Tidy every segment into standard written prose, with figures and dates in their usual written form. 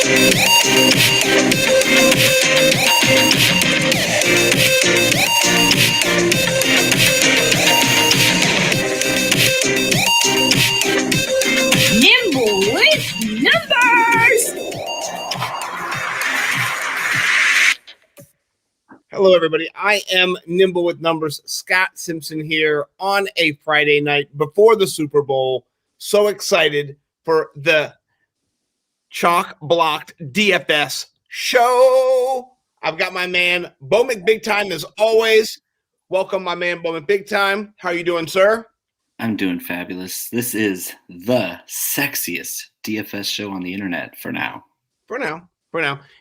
Nimble with numbers. Hello, everybody. I am Nimble with Numbers. Scott Simpson here on a Friday night before the Super Bowl. So excited for the chalk-blocked DFS show. I've got my man, Bo McBig Time, as always. Welcome, my man, Bo McBig Time. How are you doing, sir? I'm doing fabulous. This is the sexiest DFS show on the internet for now. For now.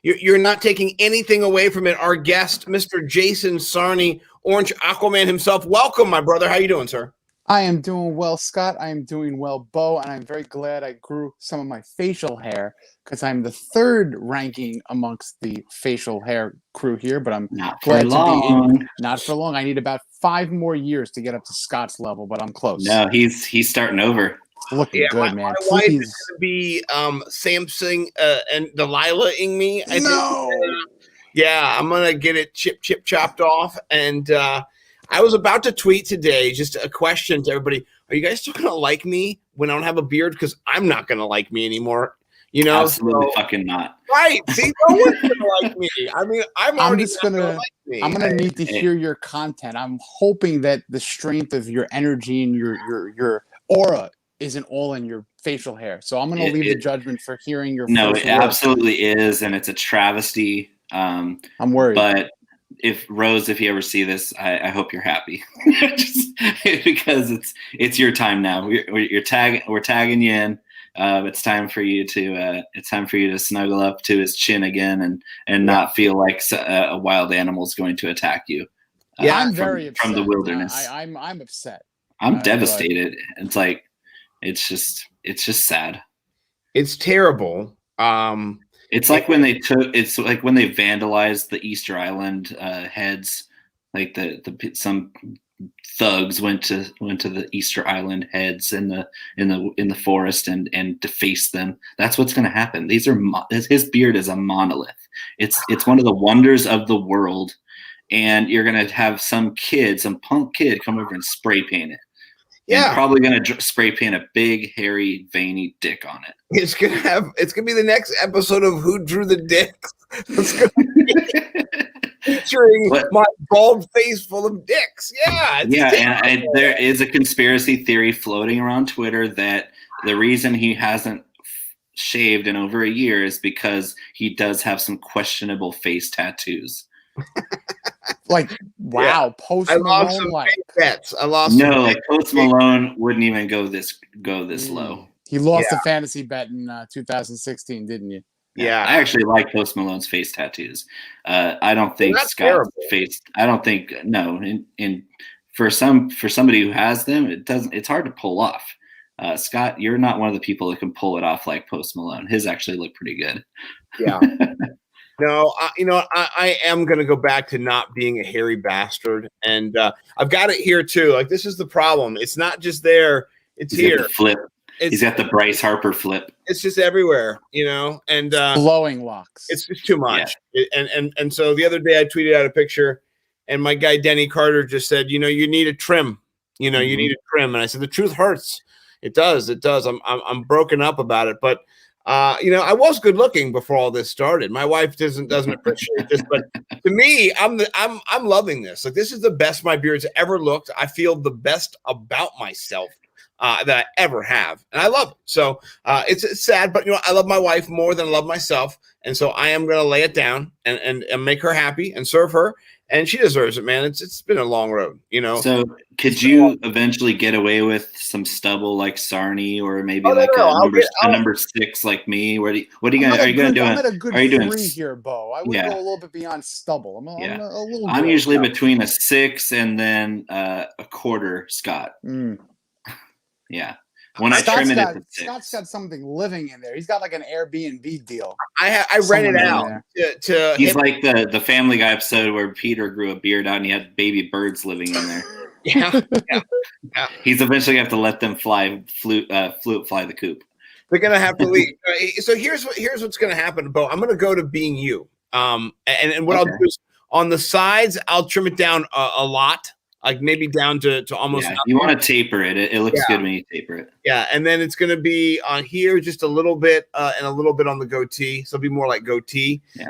You're not taking anything away from it. Our guest, Mr. Jason Sarney, Orange Aquaman himself. Welcome, my brother. How you doing, sir? I am doing well, Scott. I am doing well, Bo, and I'm very glad I grew some of my facial hair because I'm the third ranking amongst the facial hair crew here, but I'm Not glad for long. to be not for long. I need about 5 more years to get up to Scott's level, but I'm close. No, he's starting over. Looking good, man. My wife is Please. going to be Samsung and Delilah-ing me. I No. think. Yeah, I'm going to get it chopped off. And I was about to tweet today just a question to everybody. Are you guys still going to like me when I don't have a beard? Because I'm not going to like me anymore. You know? Absolutely fucking not. Right. See, no one's going to like me. I mean, I'm just gonna like me. I'm gonna need to hear your content. I'm hoping that the strength of your energy and your aura isn't all in your facial hair. So I'm gonna leave the judgment for hearing your No, first it word. absolutely is, and it's a travesty. I'm worried. But if you ever see this, I hope you're happy. Just because it's your time now. We're tagging you in. It's time for you to snuggle up to his chin again and not feel like a wild animal is going to attack you. Yeah, I'm very upset from the wilderness. I'm upset. I'm devastated. It's like it's just sad. It's terrible. It's like when they vandalized the Easter Island heads. Like some thugs went to the Easter Island heads in the forest and defaced them. That's what's going to happen. His beard is a monolith. It's one of the wonders of the world, and you're going to have some punk kid come over and spray paint it. Yeah, and probably going to spray paint a big, hairy, veiny dick on it. It's gonna be the next episode of Who Drew the Dicks. It's gonna be featuring my bald face full of dicks. Yeah, and there is a conspiracy theory floating around Twitter that the reason he hasn't shaved in over a year is because he does have some questionable face tattoos. Like, wow, Post Malone. I lost some big bets. Post Malone wouldn't even go this low. He lost a fantasy bet in 2016, didn't you? Yeah, I actually like Post Malone's face tattoos. I don't think Scott's face. I don't think for somebody who has them, it's hard to pull off. Scott, you're not one of the people that can pull it off like Post Malone. His actually look pretty good. Yeah. No, I am going to go back to not being a hairy bastard. And I've got it here, too. Like, this is the problem. It's not just there. It's here. The flip. He's got the Bryce Harper flip. It's just everywhere, and blowing locks. It's just too much. Yeah. And so the other day I tweeted out a picture, and my guy Denny Carter just said, you need a trim. You need a trim. And I said, the truth hurts. It does. I'm broken up about it. But I was good looking before all this started. My wife doesn't appreciate this, but to me, I'm loving this. Like, this is the best my beard's ever looked. I feel the best about myself that I ever have, and I love it. So it's sad, but I love my wife more than I love myself, and so I am going to lay it down and make her happy and serve her. And she deserves it, man. It's been a long road, So could you eventually get away with some stubble like Sarney, or maybe a number 6 like me? Are you gonna do? I'm at a good 3 here, Bo. I would go a little bit beyond stubble. I'm usually between a 6 and then a quarter, Scott. Yeah. When I trim it, it's a 6. Scott's got something living in there. He's got like an Airbnb deal. I rent it out to he's like the Family Guy episode where Peter grew a beard out and he had baby birds living in there. Yeah. He's eventually going to have to let them fly the coop. They're gonna have to leave. So here's what's gonna happen, Bo. I'm gonna go to being you. And what I'll do is on the sides, I'll trim it down a lot, like maybe down to almost. Yeah, you want to taper it. It looks good when you taper it. Yeah, and then it's gonna be on here just a little bit, and a little bit on the goatee. So it'll be more like goatee. Yeah.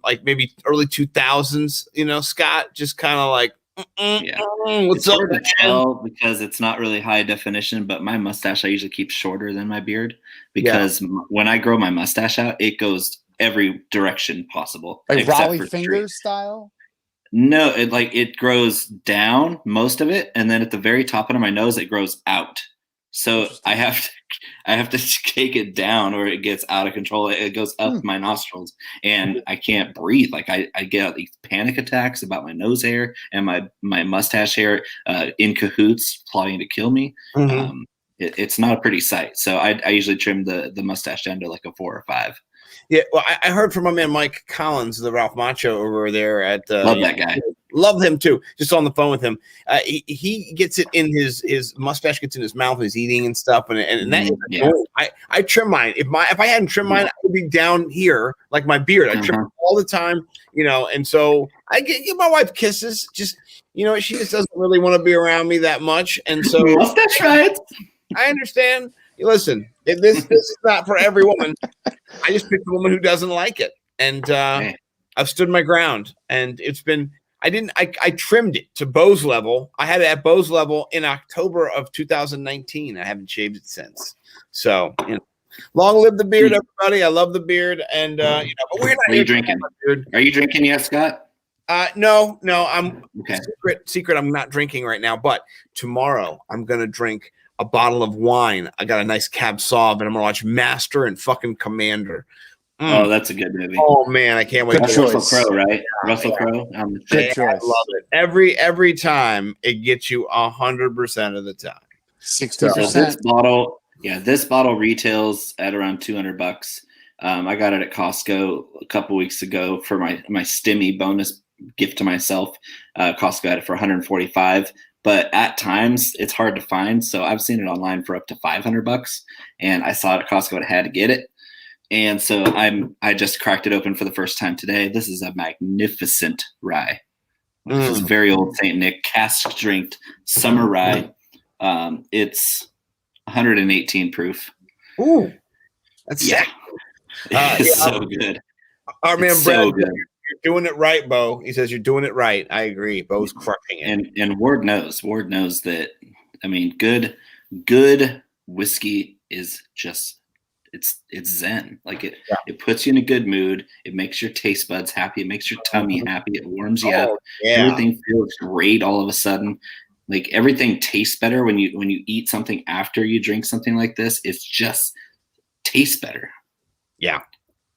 Like maybe early 2000s. Scott, just kind of like. What's up? Hard to tell because it's not really high definition, but my mustache I usually keep shorter than my beard because when I grow my mustache out, it goes every direction possible. Like Raleigh fingers style? No, it grows down most of it, and then at the very top end of my nose, it grows out. So I have to take it down or it gets out of control. It goes up my nostrils and I can't breathe. Like I get these panic attacks about my nose hair and my mustache hair in cahoots plotting to kill me. Mm-hmm. It's not a pretty sight. So I usually trim the mustache down to like a 4 or 5. Yeah, well, I heard from my man Mike Collins, the Ralph Macho over there at love that guy. Love him too. Just on the phone with him, he gets it in his mustache gets in his mouth when he's eating and stuff, and that I trim mine. If I hadn't trimmed mine, I would be down here like my beard. I trim it all the time, and so I give my wife kisses. Just she just doesn't really want to be around me that much, and so mustache rights. I understand. Listen, this is not for every woman. I just picked a woman who doesn't like it, and I've stood my ground. And it's been I trimmed it to Bo's level. I had it at Bo's level in October of 2019. I haven't shaved it since. So long live the beard, everybody. I love the beard, and but we're not. Are you drinking? Are you drinking yet, Scott? No. I'm secret. I'm not drinking right now, but tomorrow I'm gonna drink a bottle of wine. I got a nice Cab Sauv, and I'm gonna watch Master and fucking Commander. Oh, that's a good movie. Oh man, I can't wait. Russell Crowe, right? Russell Crowe. Good choice. I love it. Every time it gets you 100% of the time. 60%. This bottle retails at around $200. I got it at Costco a couple weeks ago for my Stimmy bonus gift to myself. Costco had it for $145. But at times it's hard to find. So I've seen it online for up to $500, and I saw it at Costco and I had to get it. And so I just cracked it open for the first time today. This is a magnificent rye. This is very old St. Nick cask strength summer rye. It's 118 proof. Ooh, that's it's so good. Our man it's Brad, so good. You're doing it right, Bo. He says you're doing it right. I agree. Bo's crushing it. And Ward knows that. I mean, good whiskey is just it's zen. Like it puts you in a good mood. It makes your taste buds happy. It makes your tummy happy. It warms you up. Yeah. Everything feels great all of a sudden. Like everything tastes better when you eat something after you drink something like this. It's just tastes better. Yeah.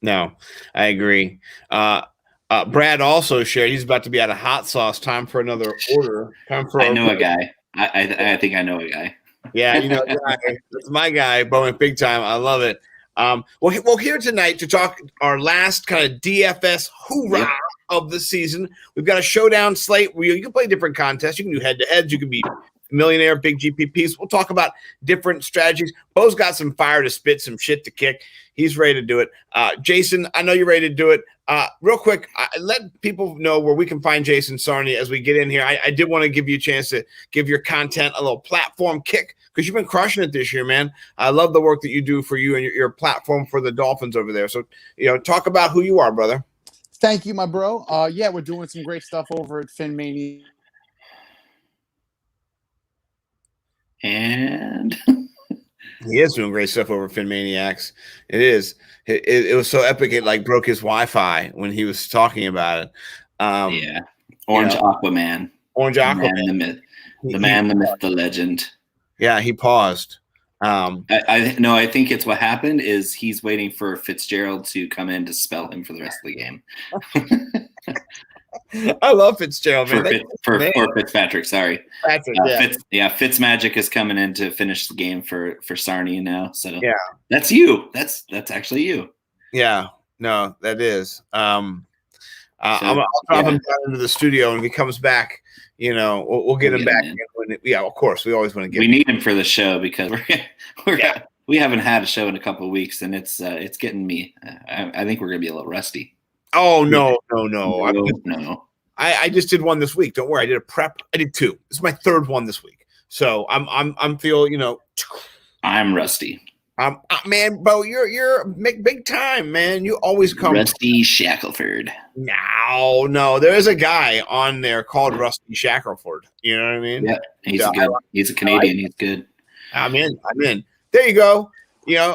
No, I agree. Brad also shared he's about to be out of hot sauce. Time for another order. I know a guy. I think I know a guy. Yeah, that's my guy, Bowen, big time. I love it. Well, here tonight to talk our last kind of DFS hoorah of the season. We've got a showdown slate where you can play different contests. You can do head-to-heads. You can be millionaire, big GPPs. We'll talk about different strategies. Bo's got some fire to spit, some shit to kick. He's ready to do it. Jason, I know you're ready to do it. Real quick, let people know where we can find Jason Sarney as we get in here. I did want to give you a chance to give your content a little platform kick because you've been crushing it this year, man. I love the work that you do for you and your platform for the Dolphins over there. So, talk about who you are, brother. Thank you, my bro. We're doing some great stuff over at FinMania. And he is doing great stuff over FinManiacs. It is. It was so epic. It like broke his Wi-Fi when he was talking about it. Orange Aquaman. Orange Aquaman. The man, the myth, the legend. Yeah, he paused. I think it's what happened is he's waiting for Fitzgerald to come in to spell him for the rest of the game. I love Fitzgerald, man. For Fitzpatrick, sorry. Patrick, Fitzmagic is coming in to finish the game for Sarney now. So that's you. That's actually you. Yeah, no, that is. I'll drop him down into the studio, and if he comes back, we'll get him back. Of course, we always want to get. We need him for the show because We haven't had a show in a couple of weeks, and it's getting me. I think we're gonna be a little rusty. Oh no. No. I just did one this week. Don't worry, I did a prep. I did 2. This is my 3rd one this week. So I'm feel, I'm rusty. Man, Bo, you're big time, man. You always come. Rusty Shackelford. No. There is a guy on there called Rusty Shackelford. You know what I mean? Yeah, he's a Canadian. He's good. I'm in. There you go.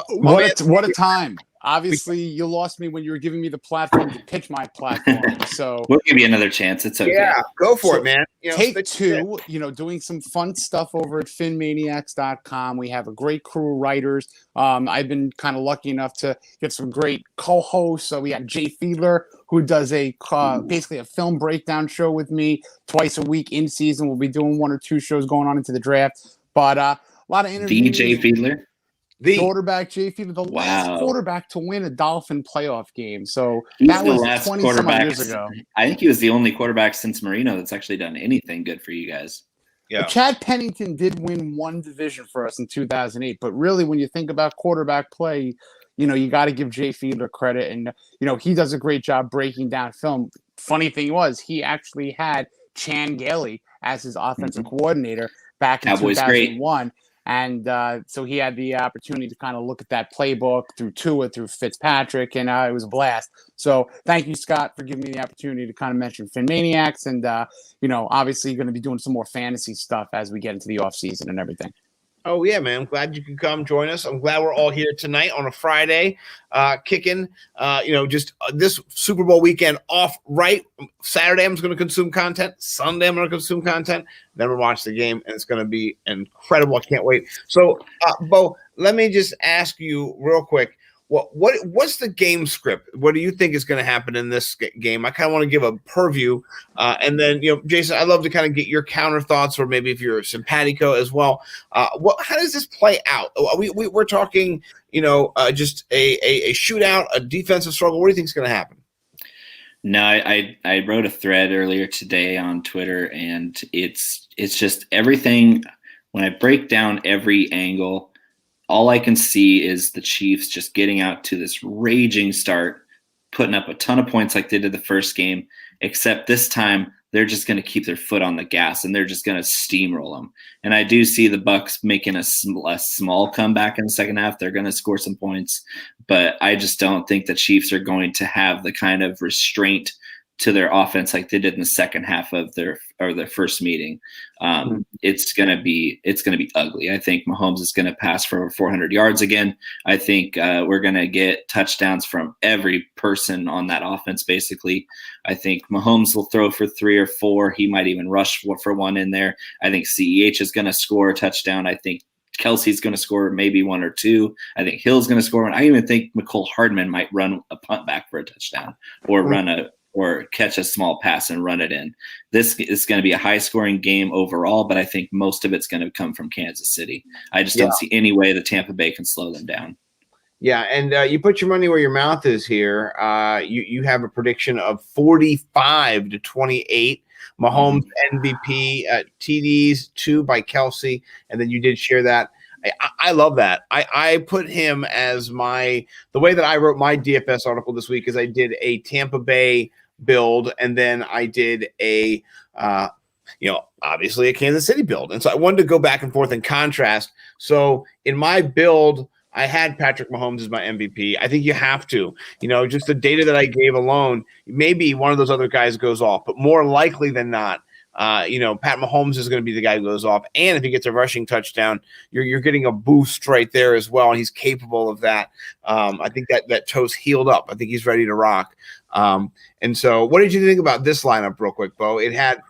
What a time. Obviously, you lost me when you were giving me the platform to pitch my platform. So we'll give you another chance. It's okay. Yeah, go for it, man. Take 2, doing some fun stuff over at finmaniacs.com. We have a great crew of writers. I've been kind of lucky enough to get some great co-hosts. So we got Jay Fiedler, who does basically a film breakdown show with me twice a week in season. We'll be doing 1 or 2 shows going on into the draft. But a lot of interviews. DJ Fiedler? The quarterback, Jay Fiedler, the last quarterback to win a Dolphin playoff game. So that was 20 years ago. I think he was the only quarterback since Marino that's actually done anything good for you guys. Yeah. But Chad Pennington did win 1 division for us in 2008. But really, when you think about quarterback play, you got to give Jay Fiedler credit. And, he does a great job breaking down film. Funny thing was, he actually had Chan Gailey as his offensive coordinator back in 2001. Great. And so he had the opportunity to kind of look at that playbook through Tua, through Fitzpatrick, and it was a blast. So thank you, Scott, for giving me the opportunity to kind of mention FinManiacs. And, obviously going to be doing some more fantasy stuff as we get into the offseason and everything. Oh, yeah, man. I'm glad you could come join us. I'm glad we're all here tonight on a Friday, kicking, just this Super Bowl weekend off right. Saturday, I'm just going to consume content. Sunday, I'm going to consume content. Then we'll watch the game, and it's going to be incredible. I can't wait. So, Bo, let me just ask you real quick. What's the game script? What do you think is going to happen in this game? I kind of want to give a purview, and then Jason, I'd love to kind of get your counter thoughts, or maybe if you're simpatico as well. How does this play out? We're talking, just a shootout, a defensive struggle. What do you think is going to happen? No, I wrote a thread earlier today on Twitter, and it's just everything. When I break down every angle, all I can see is the Chiefs just getting out to this raging start, putting up a ton of points like they did the first game, except this time they're just going to keep their foot on the gas and they're just going to steamroll them. And I do see the Bucs making a small comeback in the second half. They're going to score some points, but I just don't think the Chiefs are going to have the kind of restraint to their offense like they did in the second half of their first meeting. It's gonna be ugly. I think Mahomes is gonna pass for over 400 yards again. I think we're gonna get touchdowns from every person on that offense. Basically, I think Mahomes will throw for 3 or 4. He might even rush for 1 in there. I think CEH is gonna score a touchdown. I think Kelsey's going to score maybe 1 or 2. I think Hill's going to score 1. I even think McCole Hardman might run a punt back for a touchdown or catch a small pass and run it in. This is going to be a high-scoring game overall, but I think most of it's going to come from Kansas City. I just don't see any way that Tampa Bay can slow them down. Yeah, and you put your money where your mouth is here. You have a prediction of 45-28. Mahomes MVP, TDs 2 by Kelsey, and then you did share that. I love that. I put him as the way that I wrote my DFS article this week is I did a Tampa Bay build, and then I did a obviously a Kansas City build, and so I wanted to go back and forth and contrast. So in my build, I had Patrick Mahomes as my MVP. I think you have to, just the data that I gave alone, maybe one of those other guys goes off, but more likely than not, Pat Mahomes is going to be the guy who goes off. And if he gets a rushing touchdown, you're getting a boost right there as well. And he's capable of that. I think that toe's healed up. I think he's ready to rock. And so what did you think about this lineup real quick, Bo? It had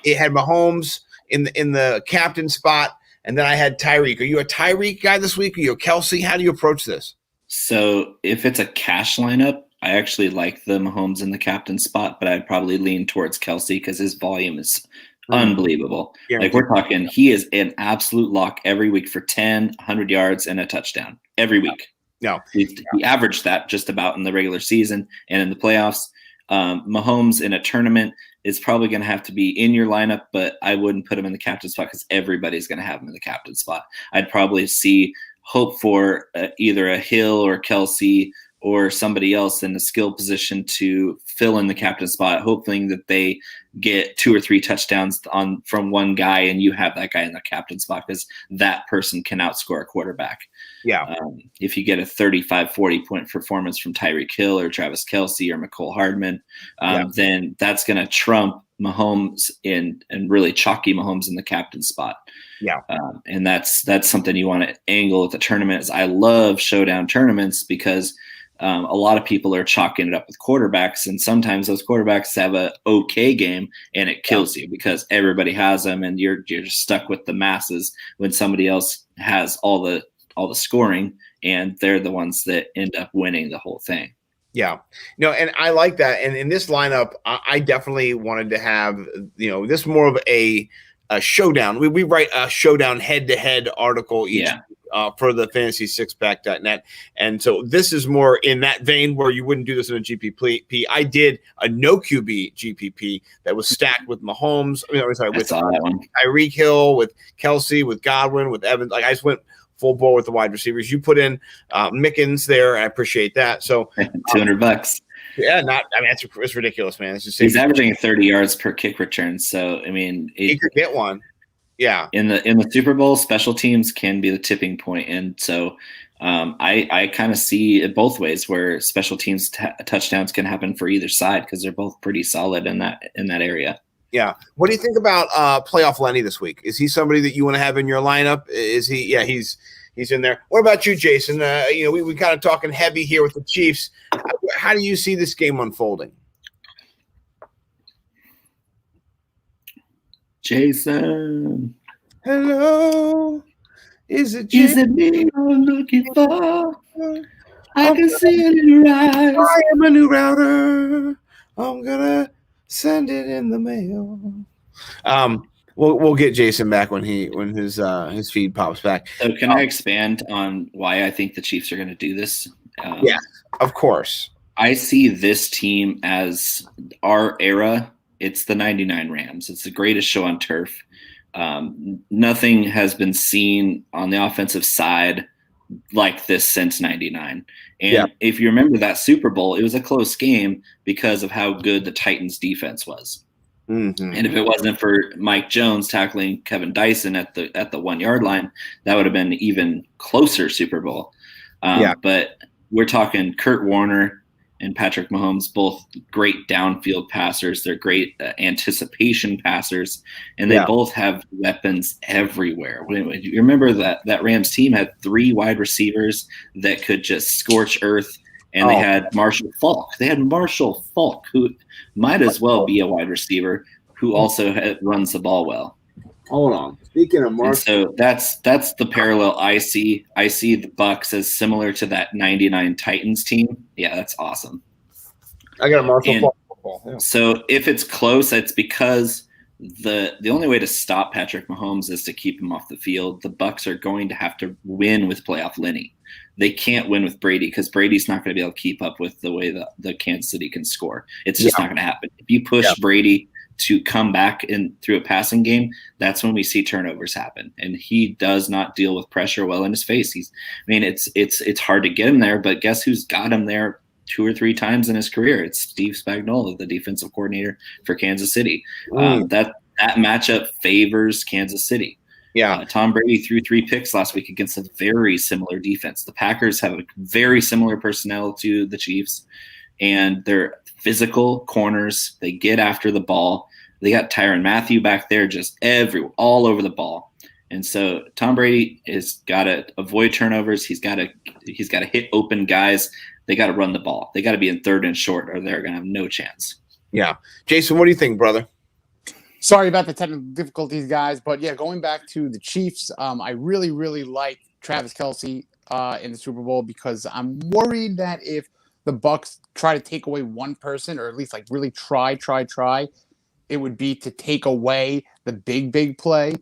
Mahomes in the captain spot. And then I had Tyreek. Are you a Tyreek guy this week? Are you a Kelsey? How do you approach this? So if it's a cash lineup, I actually like the Mahomes in the captain spot, but I'd probably lean towards Kelsey because his volume is unbelievable. Like we're talking, he is an absolute lock every week for 10, 100 yards and a touchdown every week. No, he averaged that just about in the regular season and in the playoffs. Mahomes in a tournament is probably going to have to be in your lineup, but I wouldn't put him in the captain spot because everybody's going to have him in the captain spot. I'd probably see hope for either a Hill or Kelsey or somebody else in the skill position to fill in the captain spot, hoping that they get 2 or 3 touchdowns from one guy and you have that guy in the captain spot because that person can outscore a quarterback. Yeah. If you get a 35, 40 point performance from Tyreek Hill or Travis Kelsey or McCole Hardman, then that's going to trump Mahomes and really chalky Mahomes in the captain spot. Yeah. And that's something you want to angle at the tournament. I love showdown tournaments because a lot of people are chalking it up with quarterbacks, and sometimes those quarterbacks have a okay game and it kills you because everybody has them and you're just stuck with the masses when somebody else has all the scoring and they're the ones that end up winning the whole thing. Yeah, no, and I like that. And in this lineup, I definitely wanted to have, this more of a showdown. We write a showdown head-to-head article each for the fantasy6pack.net. And so this is more in that vein where you wouldn't do this in a GPP. I did a no QB GPP that was stacked with Mahomes. With Tyreek Hill, with Kelsey, with Godwin, with Evans. Like I just went full bore with the wide receivers. You put in Mickens there. I appreciate that. So $200. Yeah, it's ridiculous, man. It's just he's averaging 30 yards per kick return. So I mean, he could get one. Yeah. In the Super Bowl, special teams can be the tipping point, and so I kind of see it both ways where special teams touchdowns can happen for either side because they're both pretty solid in that area. Yeah. What do you think about playoff Lenny this week? Is he somebody that you want to have in your lineup? Is he? Yeah, he's in there. What about you, Jason? We kind of talking heavy here with the Chiefs. How do you see this game unfolding? Jason. Hello. Is it me I'm looking for? I can see it in your eyes. I am a new router. I'm gonna send it in the mail. We'll get Jason back when his feed pops back. So can I expand on why I think the Chiefs are going to do this? Yes, of course. I see this team as our era. It's the 99 Rams. It's the greatest show on turf. Nothing has been seen on the offensive side like this since 99. And if you remember that Super Bowl, it was a close game because of how good the Titans defense was. Mm-hmm. And if it wasn't for Mike Jones tackling Kevin Dyson at the 1 yard line, that would have been an even closer Super Bowl. But we're talking Kurt Warner and Patrick Mahomes, both great downfield passers. They're great anticipation passers, and they both have weapons everywhere. You remember that Rams team had 3 wide receivers that could just scorch earth, and they had Marshall Faulk. They had Marshall Faulk, who might as well be a wide receiver, who also runs the ball well. Hold on. Speaking of Marshall, so that's the parallel I see. I see the Bucs as similar to that 99 Titans team. Yeah, that's awesome. I got a Marshall football. Yeah. So if it's close, it's because the only way to stop Patrick Mahomes is to keep him off the field. The Bucs are going to have to win with playoff Lenny. They can't win with Brady because Brady's not going to be able to keep up with the way the Kansas City can score. It's just not going to happen. If you push Brady to come back through a passing game, that's when we see turnovers happen. And he does not deal with pressure well in his face. It's hard to get him there, but guess who's got him there 2 or 3 times in his career? It's Steve Spagnuolo, the defensive coordinator for Kansas City. That matchup favors Kansas City. Yeah. Tom Brady threw 3 picks last week against a very similar defense. The Packers have a very similar personnel to the Chiefs, and they're physical corners. They get after the ball. They got Tyrann Mathieu back there just all over the ball. And so Tom Brady has got to avoid turnovers. He's got to hit open guys. They got to run the ball. They got to be in 3rd and short, or they're going to have no chance. Yeah. Jason, what do you think, brother? Sorry about the technical difficulties, guys. But, going back to the Chiefs, I really, really like Travis Kelsey in the Super Bowl because I'm worried that if the Bucs try to take away one person, or at least really try, it would be to take away the big play,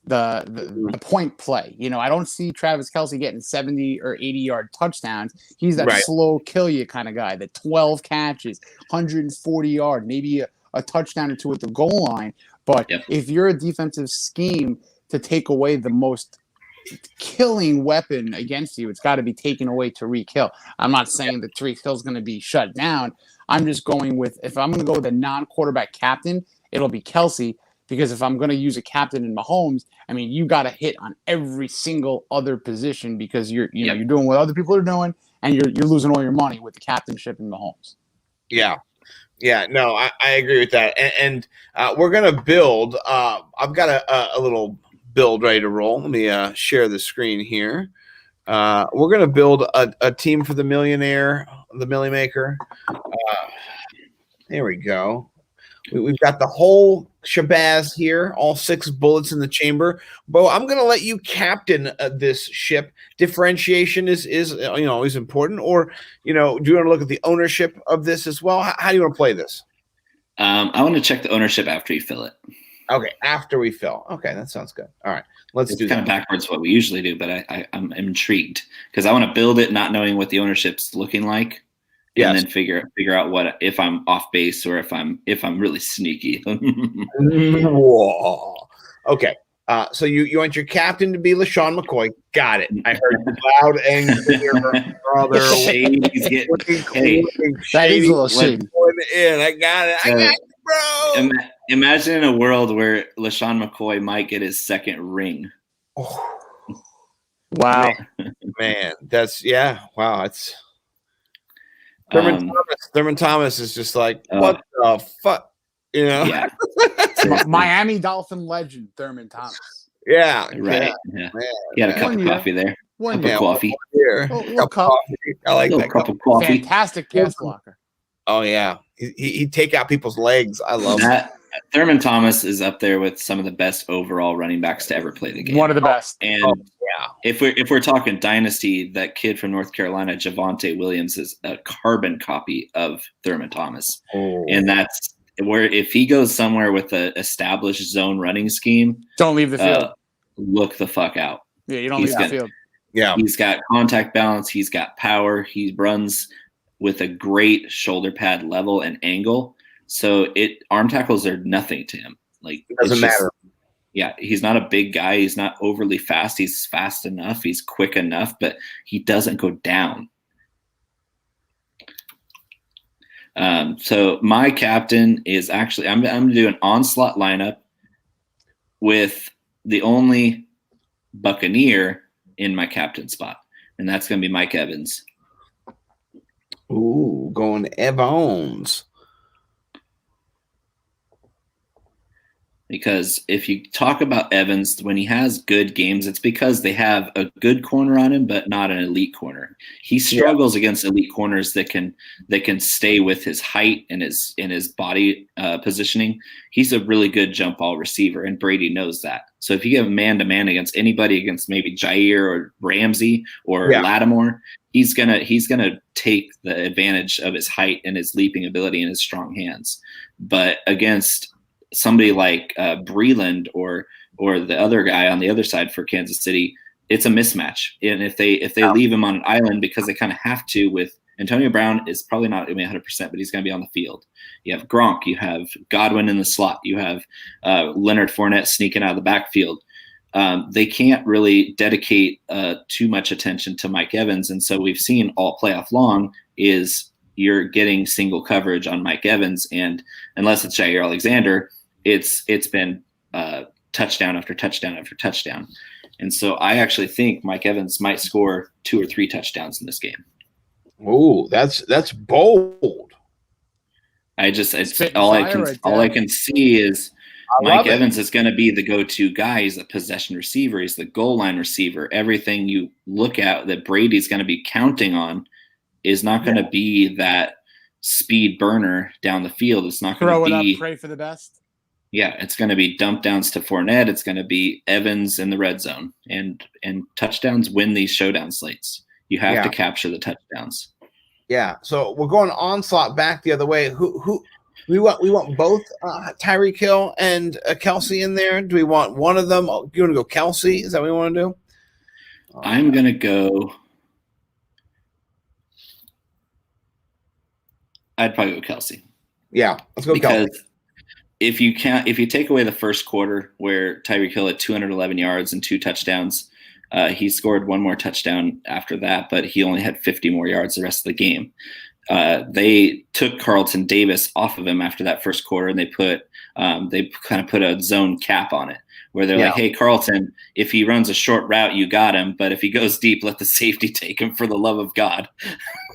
the point play. I don't see Travis Kelsey getting 70 or 80-yard touchdowns. He's that slow kill you kind of guy, the 12 catches, 140 yards, maybe a touchdown or 2 at the goal line. But if you're a defensive scheme to take away the most killing weapon against you, it's got to be taken away to re-kill. I'm not saying that Tyreek Hill's going to be shut down. I'm just going with, if I'm going to go with a non-quarterback captain, it'll be Kelsey, because if I'm going to use a captain in Mahomes, I mean, you got to hit on every single other position, because you're doing what other people are doing, and you're losing all your money with the captainship in Mahomes. Yeah. Yeah, no, I agree with that. And we're going to build. I've got a little build ready to roll. Let me share the screen here. We're going to build a team for the millionaire, the Millie Maker. There we go. We've got the whole shabazz here, all 6 bullets in the chamber. Bo, I'm going to let you captain this ship. Differentiation is always important. Or, do you want to look at the ownership of this as well? How do you want to play this? I want to check the ownership after you fill it. Okay, after we fill. Okay, that sounds good. All right, let's do that. It's kind of backwards what we usually do, but I'm intrigued because I want to build it not knowing what the ownership's looking like. And then figure out what if I'm off base or if I'm really sneaky. Whoa. Okay. So you want your captain to be LaShawn McCoy. Got it. I heard loud and clear, brother. That is a little shady. I got it. I got it, bro. Imagine in a world where LaShawn McCoy might get his second ring. Oh. Wow. Man, wow. It's Thurman Thomas is just like, what the fuck? Yeah. Miami Dolphin legend, Thurman Thomas. Yeah. Right. Yeah. He had a cup of coffee there. One cup of coffee. Little cup. I like that cup of coffee. Fantastic pass blocker. Oh, yeah. He'd take out people's legs. I love that. Thurman Thomas is up there with some of the best overall running backs to ever play the game. One of the best. And if we're talking dynasty, that kid from North Carolina, Javonte Williams, is a carbon copy of Thurman Thomas. Oh. And that's where if he goes somewhere with an established zone running scheme, don't leave the field. Look the fuck out. Yeah, you don't leave the field. Yeah. He's got contact balance. He's got power. He runs with a great shoulder pad level and angle. So arm tackles are nothing to him. Like it doesn't matter. Yeah, he's not a big guy. He's not overly fast. He's fast enough. He's quick enough, but he doesn't go down. So my captain is actually I'm going to do an onslaught lineup with the only Buccaneer in my captain spot, and that's going to be Mike Evans. Ooh, going Evans. Because if you talk about Evans, when he has good games, it's because they have a good corner on him, but not an elite corner. He struggles against elite corners that can stay with his height and his body positioning. He's a really good jump ball receiver, and Brady knows that. So if you give man-to-man against anybody, against maybe Jair or Ramsey or Lattimore, he's gonna take the advantage of his height and his leaping ability and his strong hands. But against somebody like Breland or the other guy on the other side for Kansas City, it's a mismatch. And if they leave him on an island because they kind of have to, with Antonio Brown is probably not 100%, but he's going to be on the field. You have Gronk, you have Godwin in the slot, you have Leonard Fournette sneaking out of the backfield. They can't really dedicate too much attention to Mike Evans. And so we've seen all playoff long is you're getting single coverage on Mike Evans. And unless it's Jair Alexander, it's been touchdown after touchdown after touchdown. And so I actually think Mike Evans might score 2 or 3 touchdowns in this game. Oh, that's bold. All I can see is Mike Evans is going to be the go-to guy. He's a possession receiver. He's the goal line receiver. Everything you look at that Brady's going to be counting on is not going to be that speed burner down the field. It's not going to be pray for the best. Yeah, it's going to be dump downs to Fournette. It's going to be Evans in the red zone, and touchdowns win these showdown slates. You have to capture the touchdowns. Yeah. So we're going onslaught back the other way. Who we want both Tyreek Hill and Kelsey in there. Do we want one of them? Oh, you want to go Kelsey? Is that what you want to do? I'm going to go. I'd probably go Kelsey. Yeah, let's go Kelsey. Because if you take away the first quarter where Tyreek Hill had 211 yards and 2 touchdowns, He scored one more touchdown after that, but he only had 50 more yards the rest of the game. They took Carlton Davis off of him after that first quarter, and they kind of put a zone cap on it, where they're like, hey, Carlton, if he runs a short route, you got him. But if he goes deep, let the safety take him, for the love of God.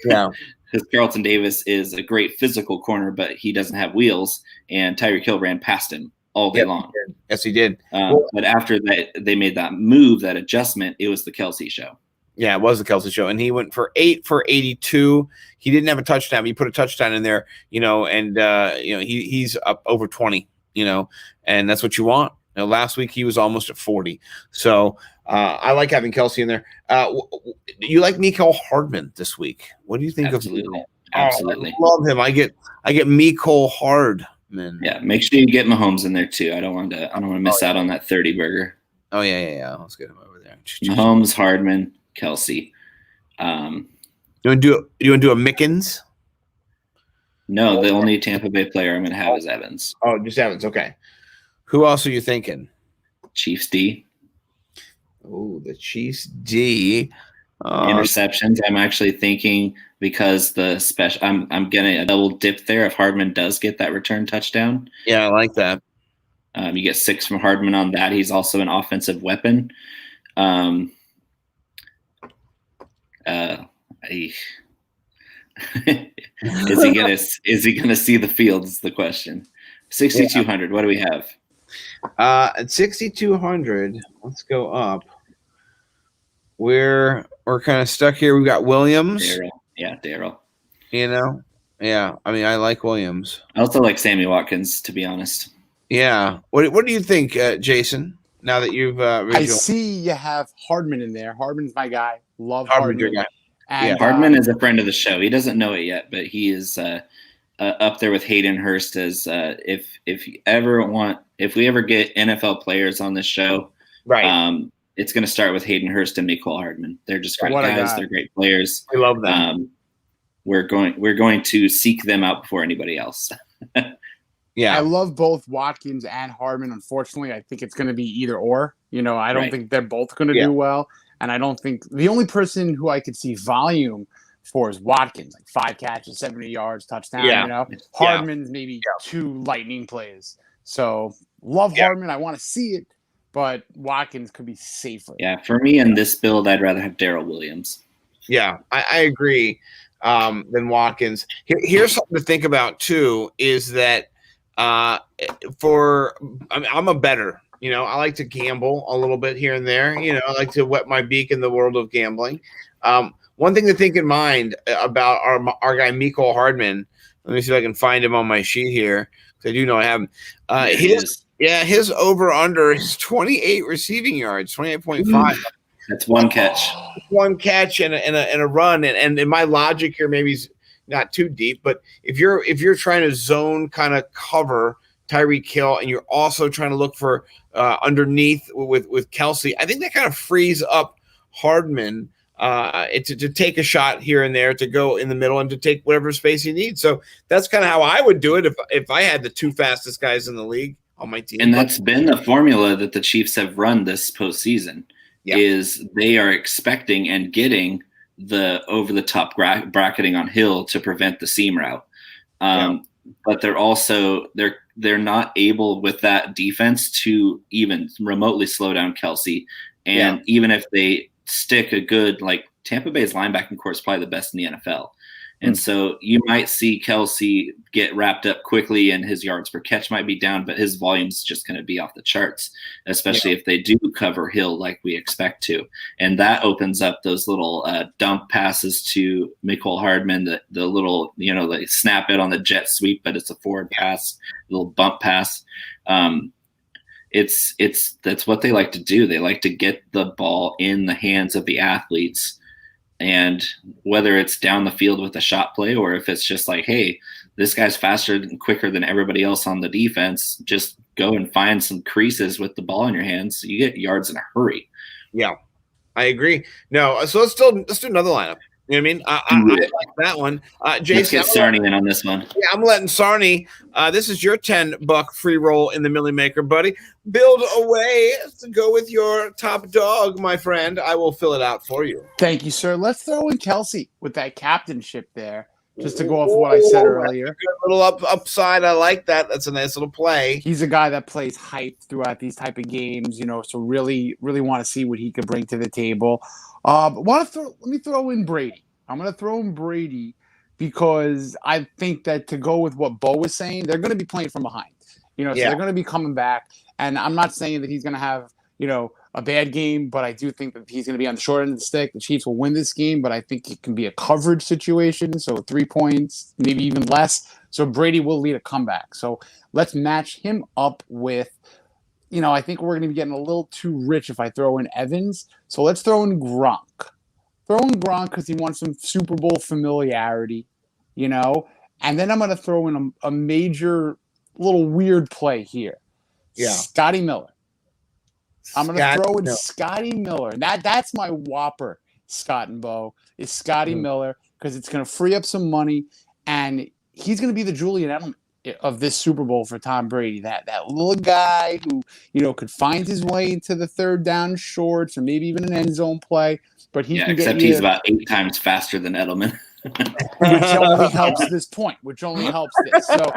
Yeah. Because Carlton Davis is a great physical corner, but he doesn't have wheels, and Tyreek Hill ran past him all day long. Yes, he did. But after that, they made that move, that adjustment, it was the Kelsey show. Yeah, it was the Kelsey show. And he went for 8 for 82. He didn't have a touchdown. He put a touchdown in there, and he's up over 20, and that's what you want. Last week he was almost at 40. So I like having Kelsey in there. You like Mecole Hardman this week? What do you think Absolutely. of him? Absolutely. I love him. I get Mecole Hardman. Yeah, make sure you get Mahomes in there too. I don't want to miss out on that 30 burger. Oh yeah. Let's get him over there. Mahomes, Hardman, Kelsey. You want to do a Mickens? No, the only Tampa Bay player I'm going to have is Evans. Oh, just Evans. Okay. Who else are you thinking? Chiefs D. Oh, the Chiefs D. Interceptions. I'm actually thinking, because I'm getting a double dip there if Hardman does get that return touchdown. Yeah, I like that. You get 6 from Hardman on that. He's also an offensive weapon. Is he gonna see the field is the question. 6,200. What do we have? At 6,200, let's go up. We're kind of stuck here. We've got Williams. Darryl. Yeah. I mean, I like Williams. I also like Sammy Watkins, to be honest. Yeah. What do you think, Jason? Now that you've I see you have Hardman in there. Hardman's my guy. Love Hardman. Your guy. And, Hardman is a friend of the show. He doesn't know it yet, but he is up there with Hayden Hurst as if we ever get NFL players on this show, right? It's going to start with Hayden Hurst and Mecole Hardman. They're just great guys. They're great players. We love them. We're going to seek them out before anybody else. Yeah, I love both Watkins and Hardman. Unfortunately, I think it's going to be either or. I don't think they're both going to do well. And I don't think the only person who I could see volume for is Watkins, like 5 catches, 70 yards, touchdown. Yeah. Hardman's maybe 2 lightning plays. So love Hardman. I want to see it, but Watkins could be safer. Yeah, for me in this build, I'd rather have Darrell Williams. Yeah, I agree. Than Watkins. Here's something to think about too: is that I'm a bettor. I like to gamble a little bit here and there. I like to wet my beak in the world of gambling. One thing to think in mind about our guy Mecole Hardman. Let me see if I can find him on my sheet here, because I do know I have him. His over under is 28 receiving yards, 28.5. That's one catch. One catch and a run. And my logic here maybe is not too deep, but if you're trying to zone kind of cover Tyreek Hill and you're also trying to look for underneath with Kelsey, I think that kind of frees up Hardman to take a shot here and there, to go in the middle and to take whatever space he needs. So that's kind of how I would do it if I had the 2 fastest guys in the league on my team. And that's been the formula that the Chiefs have run this postseason. Yeah. Is they are expecting and getting the over-the-top bracketing on Hill to prevent the seam route. But they're also they're not able with that defense to even remotely slow down Kelsey. And even if they stick a good, like, Tampa Bay's linebacking core is probably the best in the NFL. And so you might see Kelsey get wrapped up quickly and his yards per catch might be down, but his volume's just going to be off the charts, especially if they do cover Hill like we expect to. And that opens up those little dump passes to Mecole Hardman, the little, they snap it on the jet sweep, but it's a forward pass, little bump pass. That's what they like to do. They like to get the ball in the hands of the athletes. And whether it's down the field with a shot play, or if it's just like, hey, this guy's faster and quicker than everybody else on the defense, just go and find some creases with the ball in your hands. So you get yards in a hurry. Yeah, I agree. No, so let's do another lineup. You know what I mean? I Do it. like that one. Let's Jason, get Sarni in on this one. yeah, I'm letting Sarni. This is your $10 free roll in the Millie Maker, buddy. Build away to go with your top dog, my friend. I will fill it out for you. Thank you, sir. Let's throw in Kelsey with that captainship there, just to go off what I said earlier. Good little upside. I like that. That's a nice little play. He's a guy that plays hype throughout these type of games, so really, really want to see what he could bring to the table. But let me throw in Brady. I'm going to throw in Brady because I think that to go with what Bo was saying, they're going to be playing from behind. So they're going to be coming back. And I'm not saying that he's going to have, a bad game, but I do think that he's going to be on the short end of the stick. The Chiefs will win this game, but I think it can be a coverage situation. So 3 points, maybe even less. So Brady will lead a comeback. So let's match him up with, I think we're going to be getting a little too rich if I throw in Evans. So let's throw in Gronk. Throw in Gronk because he wants some Super Bowl familiarity, And then I'm going to throw in a major little weird play here. Yeah. Scotty Miller. I'm going to throw in Scotty Miller. That's my whopper, Scott and Bo, is Scotty Miller because it's going to free up some money, and he's going to be the Julian Edelman of this Super Bowl for Tom Brady. That little guy who, could find his way into the third down shorts or maybe even an end zone play. But he can except he's about 8 times faster than Edelman. which only helps this point, which only helps this. So,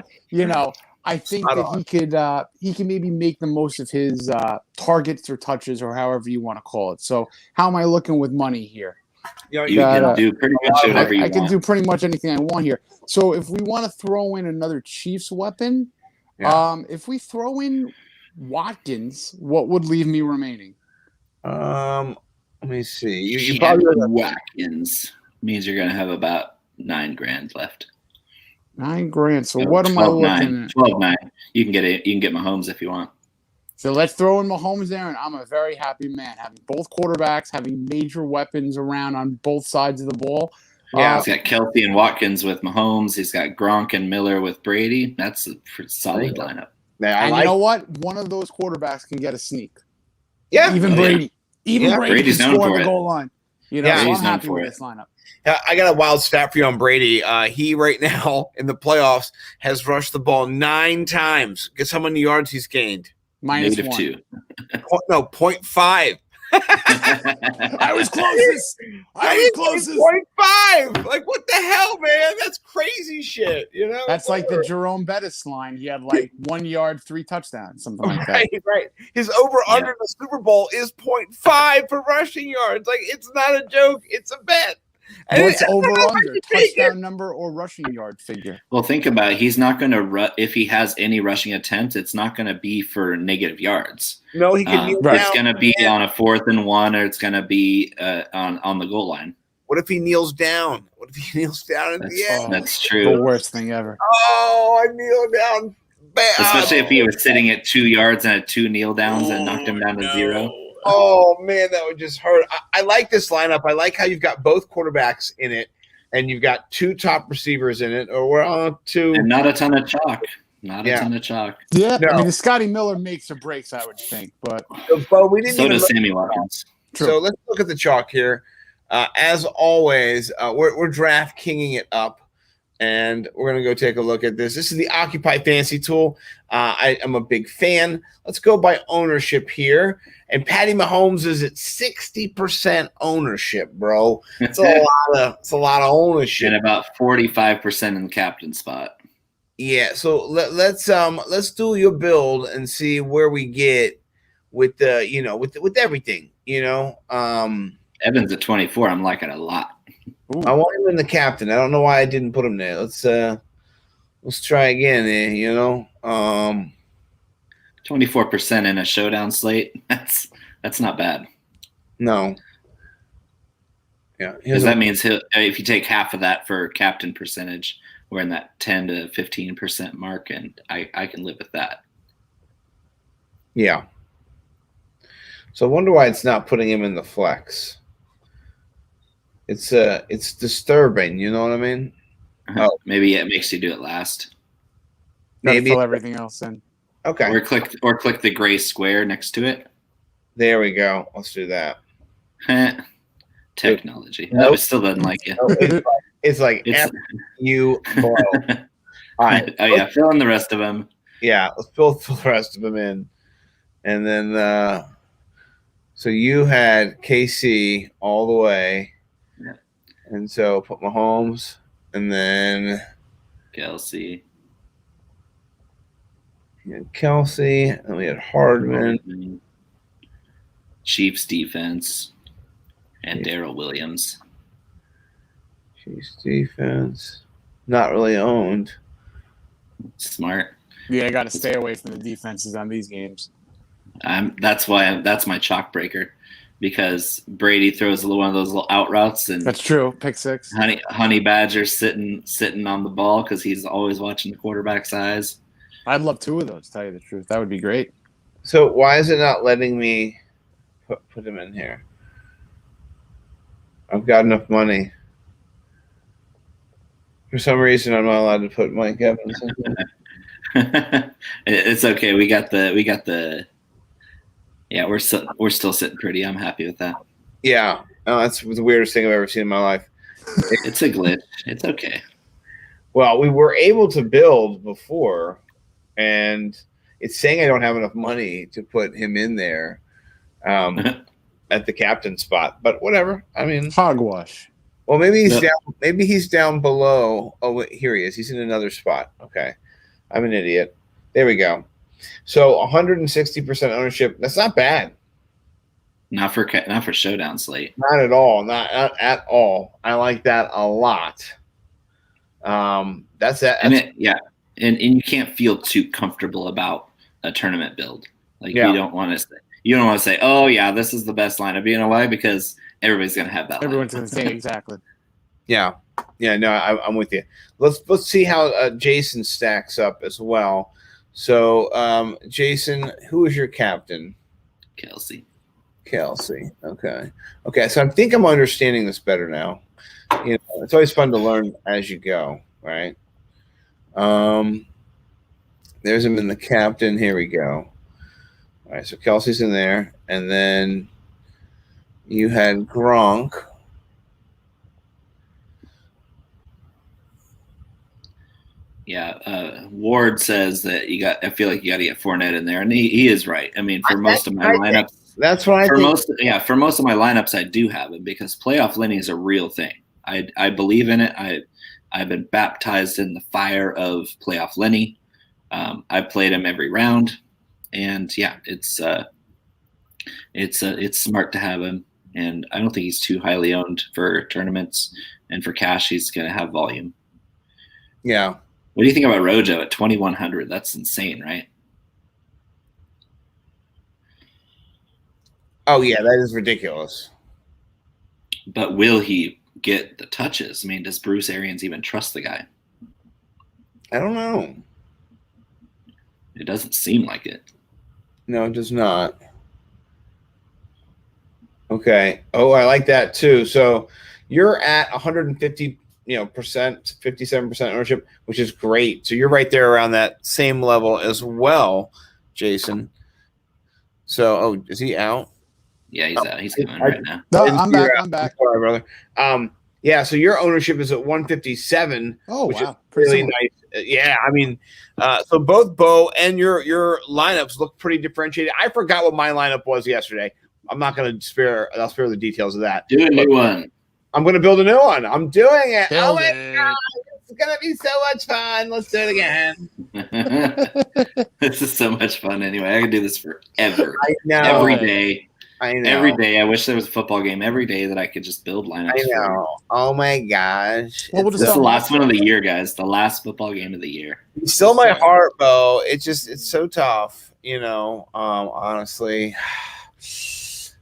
I think that he can maybe make the most of his targets or touches or however you want to call it. So how am I looking with money here? You can do pretty much whatever you want. I can do pretty much anything I want here. So if we want to throw in another Chiefs weapon, if we throw in Watkins, what would leave me remaining? Let me see. You probably Watkins means you're going to have about $9,000 left. $9,000. So what am I looking at? 12-9. You can get it. You can get Mahomes if you want. So let's throw in Mahomes there, and I'm a very happy man. Having both quarterbacks, having major weapons around on both sides of the ball. Yeah, he's got Kelsey and Watkins with Mahomes. He's got Gronk and Miller with Brady. That's a solid lineup. And you know what? One of those quarterbacks can get a sneak. Yeah. Even Brady. Brady Brady's can known score for the it. goal line. So I'm happy with this lineup. I got a wild stat for you on Brady. He right now in the playoffs has rushed the ball 9 times. Guess how many yards he's gained? -1. -2. 0.5. I was closest. I was closest. 0.5. Like, what the hell, man? That's crazy shit. That's like the Jerome Bettis line. He had 1 yard, 3 touchdowns, something like that. Right. His over/under the Super Bowl is 0.5 for rushing yards. Like, it's not a joke. It's a bet. What's over/under? Touchdown number or rushing yard figure? Well, think about it. He's not going to if he has any rushing attempts, it's not going to be for negative yards. No, he can kneel down. It's going to be on a 4th and 1, or it's going to be on the goal line. What if he kneels down? What if he kneels down at the end? That's true. The worst thing ever. Oh, I kneel down. Especially if he was sitting at 2 yards and had 2 kneel downs and knocked him down to 0. Oh, man, that would just hurt. I like this lineup. I like how you've got both quarterbacks in it, and you've got 2 top receivers in it, or we're on 2. And not a ton of chalk. A ton of chalk. Yeah, no. I mean, Scotty Miller makes or breaks, I would think. But we didn't so does Sammy Watkins. So let's look at the chalk here. As always, we're draft kinging it up. And we're going to go take a look at this. This is the Occupy Fantasy tool. I am a big fan. Let's go by ownership here. And Patty Mahomes is at 60% ownership, bro. It's a lot of ownership. And about 45% in the captain spot. Yeah, so let's do your build and see where we get with the with everything, Evans at 24, I'm liking a lot. Ooh. I want him in the captain. I don't know why I didn't put him there. Let's try again there, 24% in a showdown slate. That's not bad. No. Yeah. Because that means if you take half of that for captain percentage, we're in that 10 to 15% mark, and I can live with that. Yeah. So I wonder why it's not putting him in the flex. It's disturbing, you know what I mean? Oh, maybe it makes you do it last. Maybe fill everything else in. Okay. Or click the gray square next to it. There we go. Let's do that. technology. Nope. No, it still doesn't like you. No, it's like It's F you blow. All right. oh yeah, fill in the rest of them. Yeah, let's fill the rest of them in. And then so you had KC all the way. Yeah. And so put Mahomes and then Kelsey. you had Kelsey, and we had Hardman. Chiefs defense, and Darrell Williams. Chiefs defense. Not really owned. Smart. Yeah, I got to stay away from the defenses on these games. That's my chalk breaker, because Brady throws one of those little out routes, and That's true. Pick six. Honey Badger sitting on the ball because he's always watching the quarterback's eyes. I'd love two of those, to tell you the truth. That would be great. So why is it not letting me put him in here? I've got enough money. For some reason, I'm not allowed to put Mike Evans in here. It's okay. We got the. Yeah, we're still sitting pretty. I'm happy with that. Yeah, that's the weirdest thing I've ever seen in my life. It's a glitch. It's okay. Well, we were able to build before, and it's saying I don't have enough money to put him in there at the captain spot. But whatever. I mean, Hogwash. well, maybe he's down. Maybe he's down below. Oh, wait, here he is. He's in another spot. Okay, I'm an idiot. There we go. So 160% ownership. That's not bad. Not for showdown slate. Not at all. Not at all. I like that a lot. That's that. And you can't feel too comfortable about a tournament build. Like you don't want to say, oh yeah, this is the best lineup. You know why? Because everybody's gonna have that. Everyone's going to say exactly. Yeah. No, I'm with you. Let's see how Jason stacks up as well. So, Jason, who is your captain? Kelsey. Okay. So I think I'm understanding this better now. You know, it's always fun to learn as you go, right? There's him in the captain. Here we go. All right, so Kelsey's in there, and then you had Gronk. Yeah, Ward says that I feel like you got to get Fournette in there, and he is right. I mean, for most of my lineups, that's what I think. For most of my lineups, I do have him because playoff Lenny is a real thing. I believe in it. I've been baptized in the fire of playoff Lenny. I played him every round, and yeah, it's smart to have him. And I don't think he's too highly owned for tournaments, and for cash, he's going to have volume. Yeah. What do you think about Rojo at 2,100? That's insane, right? Oh yeah, that is ridiculous. But will he get the touches? I mean, does Bruce Arians even trust the guy? I don't know. It doesn't seem like it. No, it does not. Okay. Oh, I like that too. So you're at 150, percent, 57% ownership, which is great. So you're right there around that same level as well, Jason. So, is he out? Yeah, he's out. He's coming right now. No, I'm back. Sorry, brother. Yeah, so your ownership is at 157. Oh, which wow. is really nice. Yeah, I mean, so both Bo and your lineups look pretty differentiated. I forgot what my lineup was yesterday. I'm not going to I'll spare the details of that. Do a new one. I'm going to build a new one. I'm doing it. Build oh my it. God. It's going to be so much fun. Let's do it again. This is so much fun anyway. I can do this forever. I know. Every day. I know. Every day. I wish there was a football game every day that I could just build lineups. I know. Oh my gosh. Well, This is the last one of the year, guys. The last football game of the year. It's still my heart, Bo. It's so tough, honestly.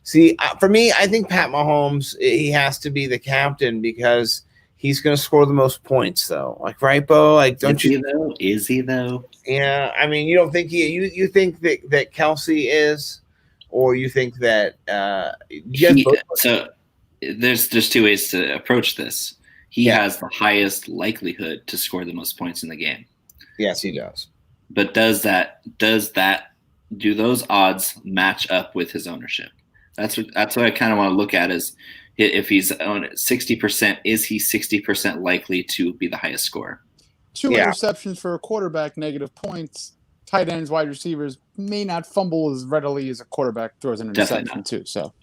See, for me, I think Pat Mahomes, he has to be the captain because he's going to score the most points, though. Like, right, Bo? Like, don't you? Is he though? Yeah, I mean, you don't think you think that Kelsey is, or you think that so there's two ways to approach this. He has the highest likelihood to score the most points in the game. Yes, he does. But do those odds match up with his ownership? That's what I kind of want to look at is, If he's on 60%, is he 60% likely to be the highest scorer? 2 Yeah. interceptions for a quarterback, negative points. Tight ends, wide receivers may not fumble as readily as a quarterback throws an interception too. So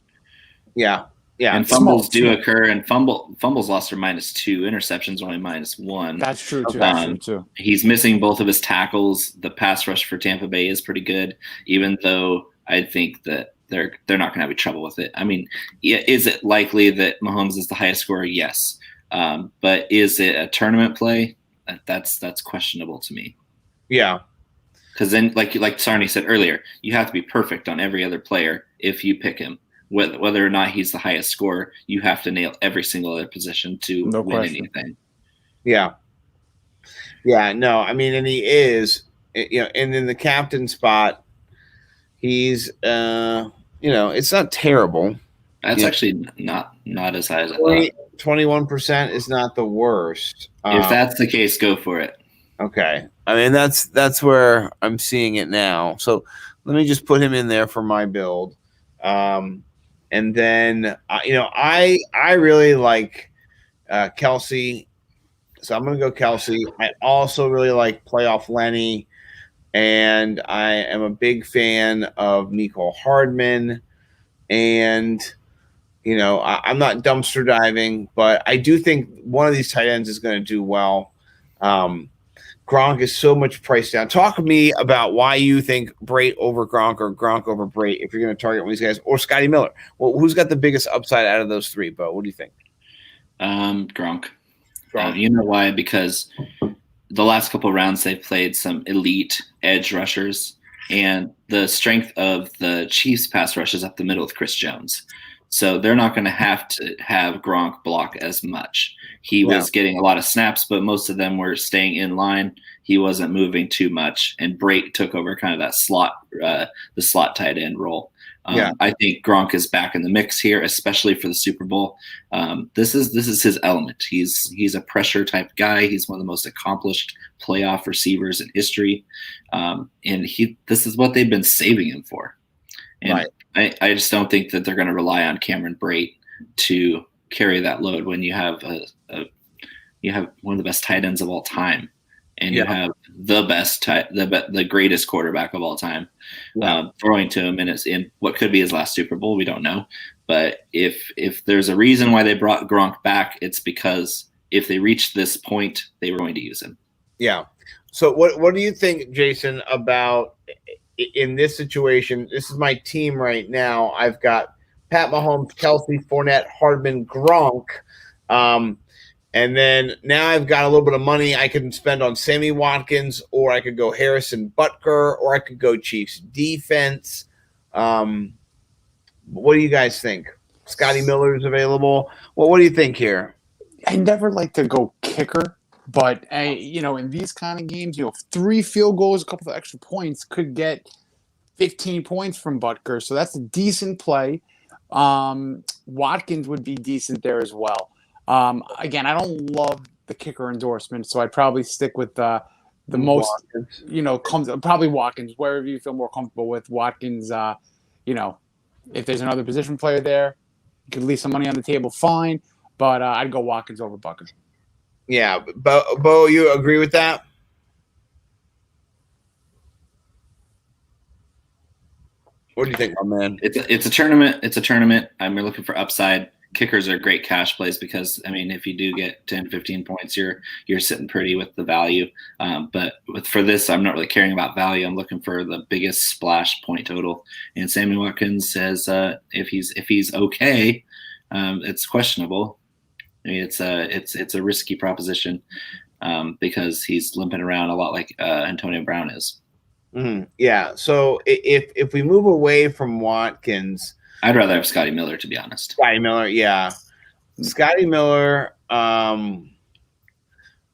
Yeah. And fumbles occur, and fumbles lost are -2, interceptions only -1. That's true too. That's true too. He's missing both of his tackles. The pass rush for Tampa Bay is pretty good, even though I think that they're not going to have any trouble with it. I mean, is it likely that Mahomes is the highest scorer? Yes, but is it a tournament play? That's questionable to me. Yeah, because then, like Sarni said earlier, you have to be perfect on every other player if you pick him. Whether or not he's the highest scorer, you have to nail every single other position to win anything. Yeah. No, I mean, and he is, and in the captain spot, he's, it's not terrible. That's actually not as high as I thought. 21% is not the worst. If that's the case, go for it. Okay. I mean, that's where I'm seeing it now. So let me just put him in there for my build. And then, I really like Kelsey. So I'm going to go Kelsey. I also really like playoff Lenny. And I am a big fan of Mecole Hardman. And, I'm not dumpster diving, but I do think one of these tight ends is going to do well. Gronk is so much priced down. Talk to me about why you think Brait over Gronk or Gronk over Brait if you're going to target one of these guys, or Scotty Miller. Well, who's got the biggest upside out of those three, Bo? What do you think? Gronk. You know why? Because the last couple of rounds they've played some elite edge rushers, and the strength of the Chiefs pass rush is up the middle with Chris Jones. So they're not going to have Gronk block as much. He was getting a lot of snaps, but most of them were staying in line. He wasn't moving too much, and Brait took over kind of that the slot tight end role. I think Gronk is back in the mix here, especially for the Super Bowl. This is his element. He's a pressure type guy. He's one of the most accomplished playoff receivers in history, and this is what they've been saving him for. And I just don't think that they're going to rely on Cameron Brait to carry that load when you have one of the best tight ends of all time, and you have the greatest quarterback of all time throwing to him in what could be his last Super Bowl. We don't know, but if there's a reason why they brought Gronk back, it's because if they reached this point, they were going to use him. Yeah. So what do you think, Jason, about in this situation? This is my team right now. I've got Pat Mahomes, Kelsey, Fournette, Hardman, Gronk. And then now I've got a little bit of money I can spend on Sammy Watkins, or I could go Harrison Butker, or I could go Chiefs defense. What do you guys think? Scotty Miller is available. Well, what do you think here? I never like to go kicker, but in these kind of games, 3 field goals, a couple of extra points could get 15 points from Butker. So that's a decent play. Watkins would be decent there as well. Again, I don't love the kicker endorsement, so I'd probably stick with the most, probably Watkins, wherever you feel more comfortable with. Watkins, if there's another position player there, you could leave some money on the table, fine. But I'd go Watkins over Butker. Yeah, Bo, you agree with that? What do you think, my man? It's a tournament. It's a tournament. I'm looking for upside. Kickers are great cash plays because, if you do get 10, 15 points, you're sitting pretty with the value. But for this, I'm not really caring about value. I'm looking for the biggest splash point total. And Sammy Watkins says if he's okay, it's questionable. It's a risky proposition because he's limping around a lot like Antonio Brown is. Mm-hmm. Yeah. So if we move away from Watkins, I'd rather have Scotty Miller, to be honest. Scotty Miller, yeah. Scotty Miller,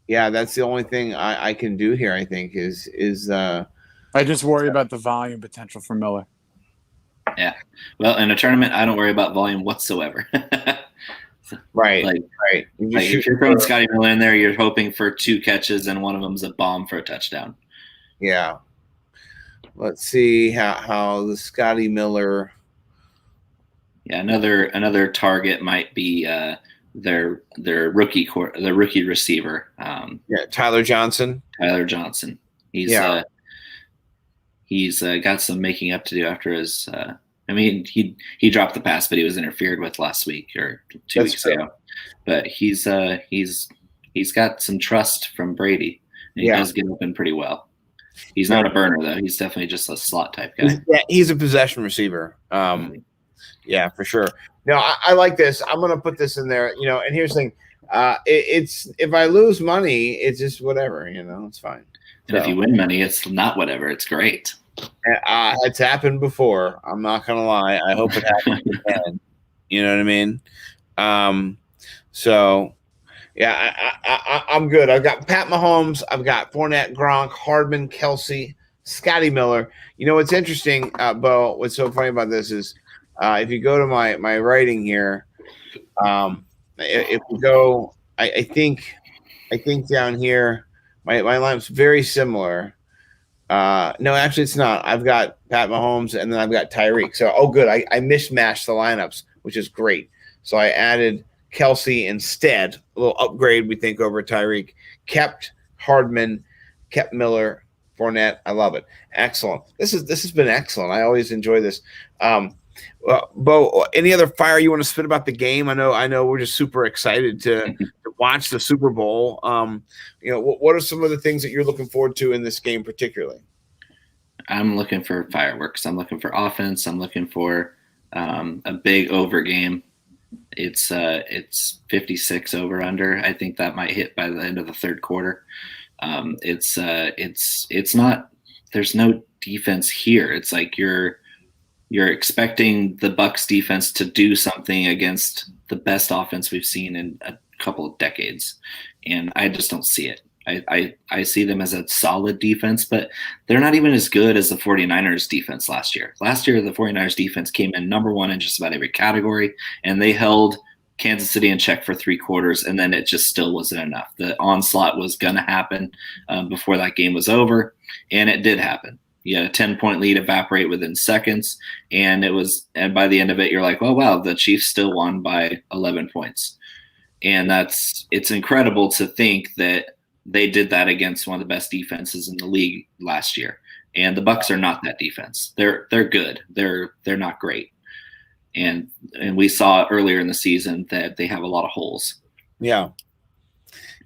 that's the only thing I can do here, I think, is I just worry about the volume potential for Miller. Yeah. Well, in a tournament, I don't worry about volume whatsoever. Right. Right. If you're throwing Scotty Miller in there, you're hoping for 2 catches and one of them's a bomb for a touchdown. Yeah. Let's see how the Scotty Miller. Yeah, another target might be their rookie receiver, Tyler Johnson. Tyler Johnson. He's got some making up to do after his. He dropped the pass, but he was interfered with last week or 2 weeks ago. But he's got some trust from Brady, and he does get open pretty well. He's not a burner though. He's definitely just a slot type guy. He's a possession receiver. Yeah, for sure. No, I like this. I'm gonna put this in there. And here's the thing. It's if I lose money, it's just whatever. It's fine. And if you win money, it's not whatever. It's great. It's happened before. I'm not gonna lie. I hope it happens again. You know what I mean? So yeah, I'm good. I've got Pat Mahomes. I've got Fournette, Gronk, Hardman, Kelsey, Scotty Miller. What's interesting, Bo? What's so funny about this is if you go to my writing here, if we go, I think down here, my lineup's very similar. No, actually, it's not. I've got Pat Mahomes, and then I've got Tyreek. So, good. I mismatched the lineups, which is great. So I added Kelsey instead, a little upgrade, we think, over Tyreek. Kept Hardman, kept Miller, Fournette. I love it. Excellent. This has been excellent. I always enjoy this. Bo, any other fire you want to spit about the game? I know we're just super excited to watch the Super Bowl. What are some of the things that you're looking forward to in this game particularly? I'm looking for fireworks. I'm looking for offense. I'm looking for a big over game. It's 56 over under. I think that might hit by the end of the third quarter. It's not. There's no defense here. It's like you're expecting the Bucs defense to do something against the best offense we've seen in a couple of decades, and I just don't see it. I see them as a solid defense, but they're not even as good as the 49ers defense last year. Last year, the 49ers defense came in number one in just about every category, and they held Kansas City in check for 3 quarters, and then it just still wasn't enough. The onslaught was going to happen before that game was over, and it did happen. You had a 10-point lead evaporate within seconds, and by the end of it, you're like, oh, wow, the Chiefs still won by 11 points. And it's incredible to think that they did that against one of the best defenses in the league last year. And the Bucs are not that defense. They're good. They're not great. And we saw earlier in the season that they have a lot of holes. Yeah.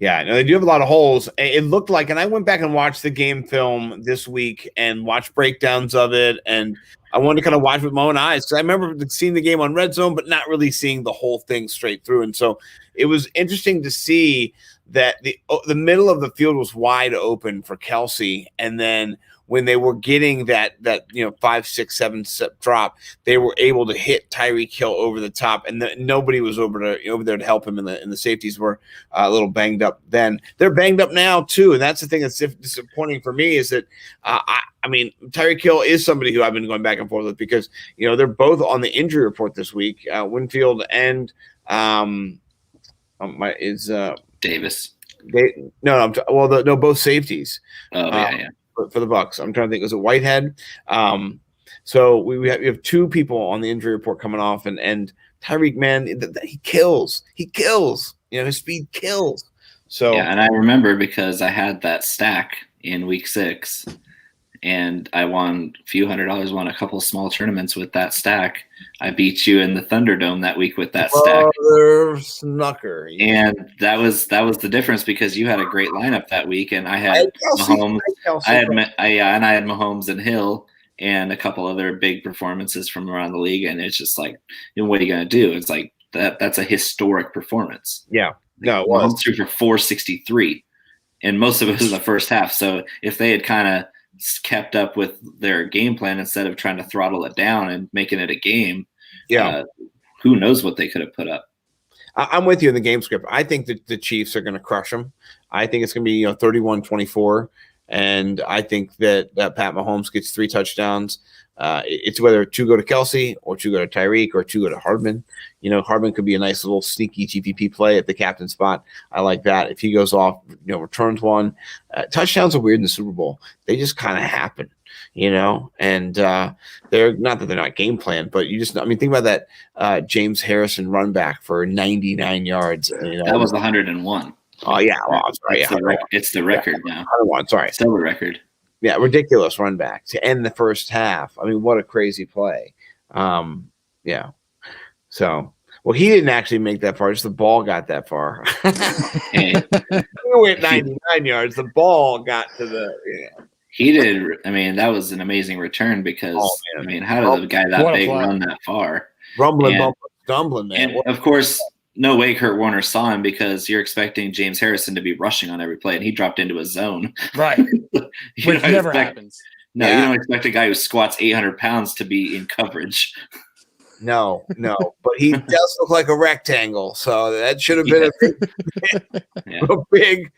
Yeah, no, they do have a lot of holes. It looked like, and I went back and watched the game film this week and watched breakdowns of it, and I wanted to kind of watch with my own eyes because I remember seeing the game on Red Zone, but not really seeing the whole thing straight through. And so it was interesting to see that the middle of the field was wide open for Kelsey, and then when they were getting that 5, 6, 7 step drop, they were able to hit Tyreek Hill over the top, and nobody was over there to help him, and the safeties were a little banged up then. They're banged up now too, and that's the thing that's disappointing for me is that Tyreek Hill is somebody who I've been going back and forth with because they're both on the injury report this week. Winfield and Davis. Both safeties. Oh yeah. For the Bucs. I'm trying to think. Was it Whitehead? So we have 2 people on the injury report coming off, and Tyreek, man, he kills. He kills. His speed kills. So yeah, and I remember because I had that stack in week 6, and I won a few $100s, won a couple of small tournaments with that stack. I beat you in the Thunderdome that week with that stack. Snucker. And that was the difference because you had a great lineup that week, and I had Mahomes. I had Mahomes and Hill and a couple other big performances from around the league, and it's just like, what are you going to do? It's like that's a historic performance. Yeah, no, it was. Mahomes threw for 463, and most of it was in the first half. So if they had kind of kept up with their game plan instead of trying to throttle it down and making it a game, who knows what they could have put up. I'm with you in the game script. I think that the Chiefs are going to crush them. I think it's going to be 31-24. And I think that Pat Mahomes gets 3 touchdowns. It's whether 2 go to Kelsey or 2 go to Tyreek or 2 go to Hardman. Hardman could be a nice little sneaky GPP play at the captain spot. I like that. If he goes off, returns one. Touchdowns are weird in the Super Bowl. They just kind of happen, and they're not that they're not game planned, but think about that James Harrison run back for 99 yards. That was 101. Oh, yeah. Well, I'm sorry. It's the record now. 101, sorry. Still the record. Yeah, ridiculous run back to end the first half. I mean, what a crazy play. Yeah. So, well, he didn't actually make that far. Just the ball got that far. Hey, We went 99 yards. The ball got to the he did. I mean, that was an amazing return because, how did a guy that big run that far? Rumbling, bumping, stumbling, man. And, of course, no way Kurt Warner saw him because you're expecting James Harrison to be rushing on every play, and he dropped into a zone. Right. Which never happens. No, you don't expect a guy who squats 800 pounds to be in coverage. No, but he does look like a rectangle, so that should have been a big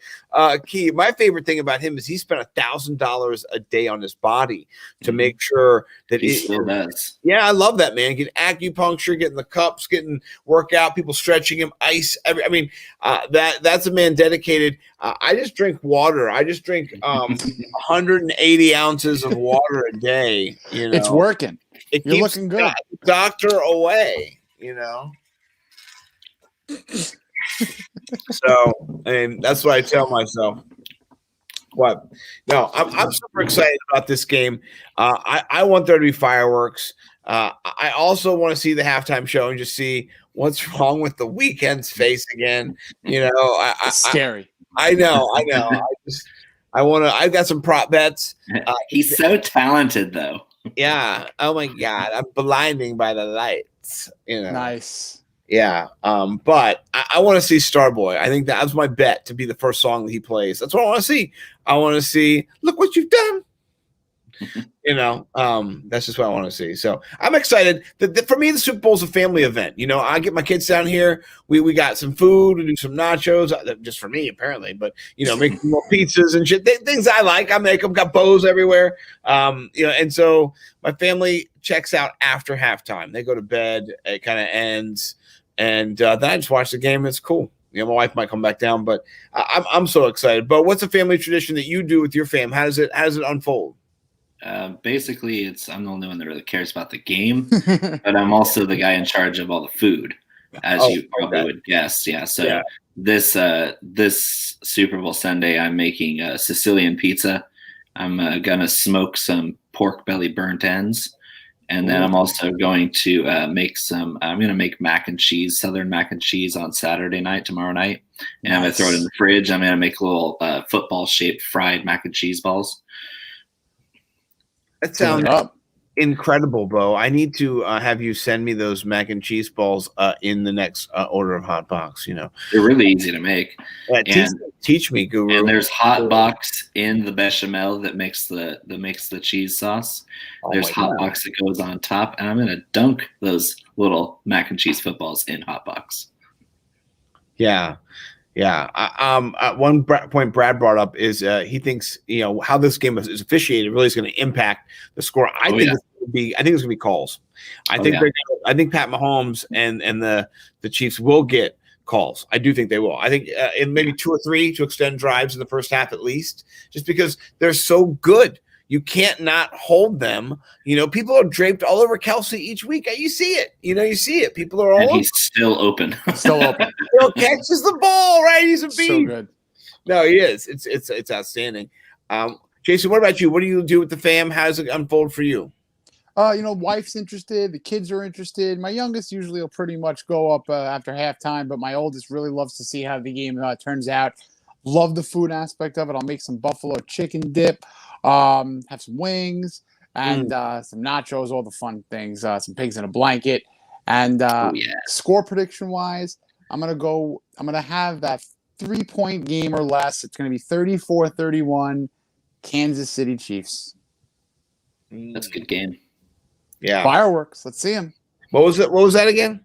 key. My favorite thing about him is he spent $1,000 a day on his body to make sure that he still does. Yeah, I love that, man. Getting acupuncture, getting the cups, getting workout, people stretching him, ice. That's a man dedicated. I just drink water. I just drink 180 ounces of water a day. It's working. It You're keeps looking good. Doctor away, So, that's what I tell myself. What? No, I'm super excited about this game. I want there to be fireworks. I also want to see the halftime show and just see what's wrong with the Weeknd's face again. It's scary. I know. I've got some prop bets. He's so talented, though. Yeah. Oh my God. I'm blinding by the lights. Nice. Yeah. But I want to see Starboy. I think that was my bet to be the first song that he plays. That's what I want to see. I want to see, look what you've done. That's just what I want to see. So I'm excited. For me, the Super Bowl is a family event. I get my kids down here. We got some food. We do some nachos, just for me apparently. But make more pizzas and shit. Things I like. I make them. Got bows everywhere. And so my family checks out after halftime. They go to bed. It kind of ends, and then I just watch the game. It's cool. My wife might come back down, but I'm so excited. But what's a family tradition that you do with your fam? How does it unfold? Basically, I'm the only one that really cares about the game, but I'm also the guy in charge of all the food, as you probably would guess. Yeah. So this Super Bowl Sunday, I'm making a Sicilian pizza. I'm gonna smoke some pork belly burnt ends, and then I'm also going to make some. I'm gonna make mac and cheese, Southern mac and cheese on Saturday night, tomorrow night, and I'm gonna throw it in the fridge. I'm gonna make little football shaped fried mac and cheese balls. That sounds incredible, Bo. I need to have you send me those mac and cheese balls in the next order of Hot Box. They're really easy to make. Teach me, Guru. And there's Hot Box in the bechamel that makes the cheese sauce. There's Hot Box that goes on top, and I'm gonna dunk those little mac and cheese footballs in Hot Box. Yeah. Yeah. At one point Brad brought up is he thinks, how this game is officiated really is going to impact the score. I think it's going to be calls. I think Pat Mahomes and the Chiefs will get calls. I do think they will. I think in maybe 2 or 3 to extend drives in the first half at least, just because they're so good. You can't not hold them. People are draped all over Kelsey each week. You see it. You see it. People are all over. He's still open. Still open. Still catches the ball, right? He's a beast. So good. No, he is. It's outstanding. Jason, what about you? What do you do with the fam? How does it unfold for you? Wife's interested. The kids are interested. My youngest usually will pretty much go up after halftime, but my oldest really loves to see how the game turns out. Love the food aspect of it. I'll make some buffalo chicken dip. Have some wings and some nachos, all the fun things, some pigs in a blanket. And score prediction wise, I'm going to have that 3-point game or less. It's going to be 34-31 Kansas City Chiefs. That's a good game. Yeah. Fireworks. Let's see them. What was it? What was that again?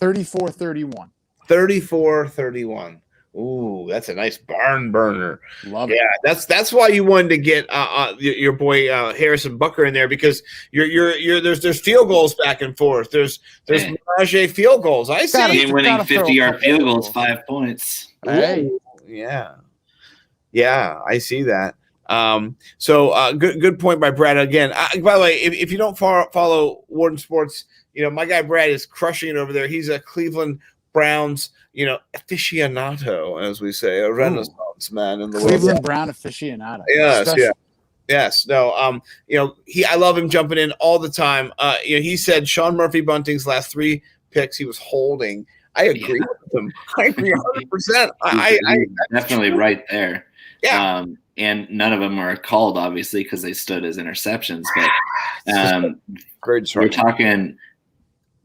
34-31. 34-31. Ooh, that's a nice barn burner. Love Yeah, it. that's why you wanted to get your boy Harrison Bucker in there, because there's field goals back and forth. There's Hey. Mirage field goals. I see. Game-winning Gotta throw a 50-yard couple field field goals, goals. 5 points. Hey. Ooh, yeah, I see that. So good point by Brad again. By the way, if you don't follow Warden Sports, my guy Brad is crushing it over there. He's a Cleveland Browns, aficionado, as we say, a Renaissance man in the Cleveland world. Brown aficionado. Yes, Special. yeah. Yes, no, I love him jumping in all the time. He said Sean Murphy Bunting's last 3 picks he was holding. I agree with him. I agree 100%. I definitely right there. Yeah. And none of them are called, obviously, because they stood as interceptions. But we're talking,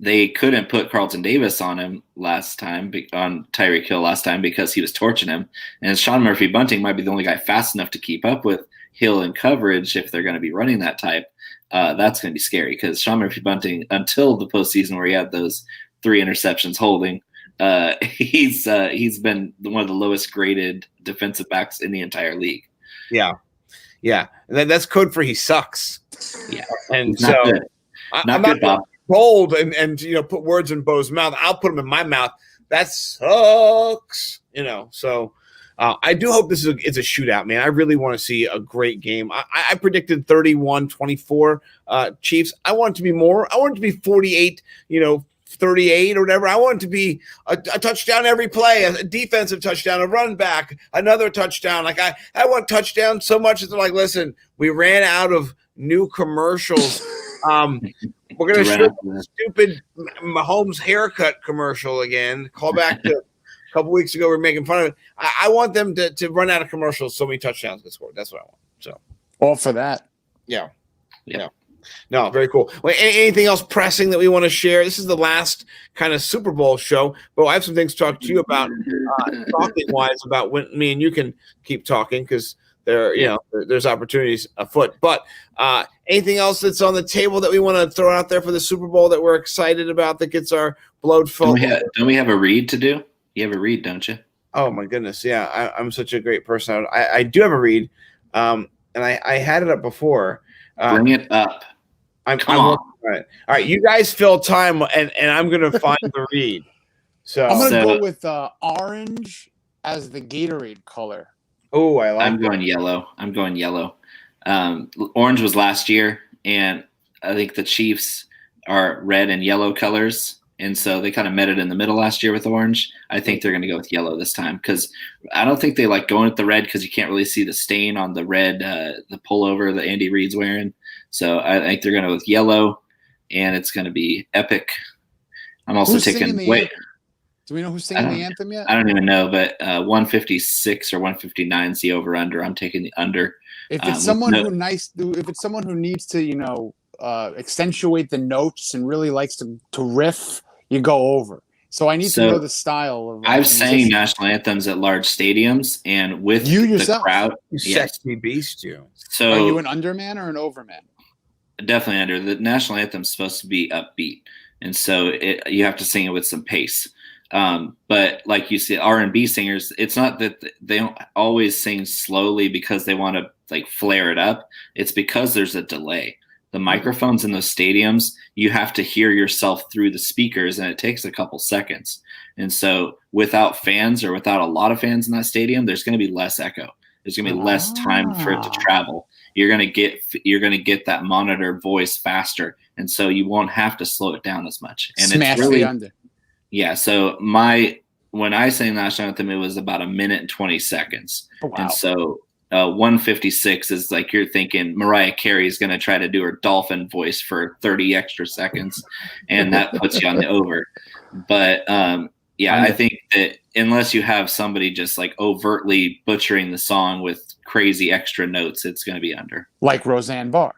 they couldn't put Carlton Davis on him last time, on Tyreek Hill last time, because he was torching him. And Sean Murphy Bunting might be the only guy fast enough to keep up with Hill in coverage if they're going to be running that type. That's going to be scary, because Sean Murphy Bunting, until the postseason where he had those 3 interceptions holding, he's been one of the lowest graded defensive backs in the entire league. Yeah. And that's code for he sucks. Yeah, and he's so not good. I'm Not good, Bob. Bold and put words in Bo's mouth. I'll put them in my mouth. That sucks. So I do hope it's a shootout, man. I really want to see a great game. I predicted 31-24 Chiefs. I want it to be more. I want it to be 48, 38 or whatever. I want it to be a touchdown every play, a defensive touchdown, a run back, another touchdown. Like I want touchdowns so much that they're like, listen, we ran out of new commercials. We're going to show the stupid Mahomes haircut commercial again. Call back to a couple weeks ago. We were making fun of it. I want them to run out of commercials so many touchdowns get scored. That's what I want. So all for that. Yeah. No, very cool. Well, anything else pressing that we want to share? This is the last kind of Super Bowl show, but I have some things to talk to you about, talking-wise, about when me and you can keep talking, because there's opportunities afoot. But anything else that's on the table that we want to throw out there for the Super Bowl that we're excited about, that gets our blood full? Don't we have a read to do? You have a read, don't you? Oh, my goodness. Yeah, I'm such a great person. I do have a read, and I had it up before. Bring it up. Come on. All right. You guys fill time, and I'm going to find the read. So I'm going to go with orange as the Gatorade color. Oh, I like I'm going yellow. Orange was last year, and I think the Chiefs are red and yellow colors, and so they kind of met it in the middle last year with orange. I think they're going to go with yellow this time, because I don't think they like going with the red, because you can't really see the stain on the red, the pullover that Andy Reid's wearing. So I think they're going to go with yellow, and it's going to be epic. I'm also taking – wait. Do we know who's singing the anthem yet? I don't even know, but 156 or 159 is the over/under. I'm taking the under. If it's someone who needs to, accentuate the notes and really likes to riff, you go over. So I need to know the style of. I've sang national anthems at large stadiums, and with the crowd, you sexy beast, you. So are you an underman or an overman? Definitely under. The national anthem is supposed to be upbeat, and so you have to sing it with some pace. But like you see, R&B singers, it's not that they don't always sing slowly because they want to like flare it up. It's because there's a delay. The microphones in those stadiums, you have to hear yourself through the speakers, and it takes a couple seconds. And so without fans, or without a lot of fans in that stadium, there's going to be less echo. There's going to be less time for it to travel. You're going to get that monitor voice faster, and so you won't have to slow it down as much. And Smash it's really the under. Yeah. So when I sang national anthem, it was about 1 minute and 20 seconds. Oh, wow. And so 156 is like you're thinking Mariah Carey is going to try to do her dolphin voice for 30 extra seconds, and that puts you on the over. But I think that unless you have somebody just like overtly butchering the song with crazy extra notes, it's going to be under. Like Roseanne Barr.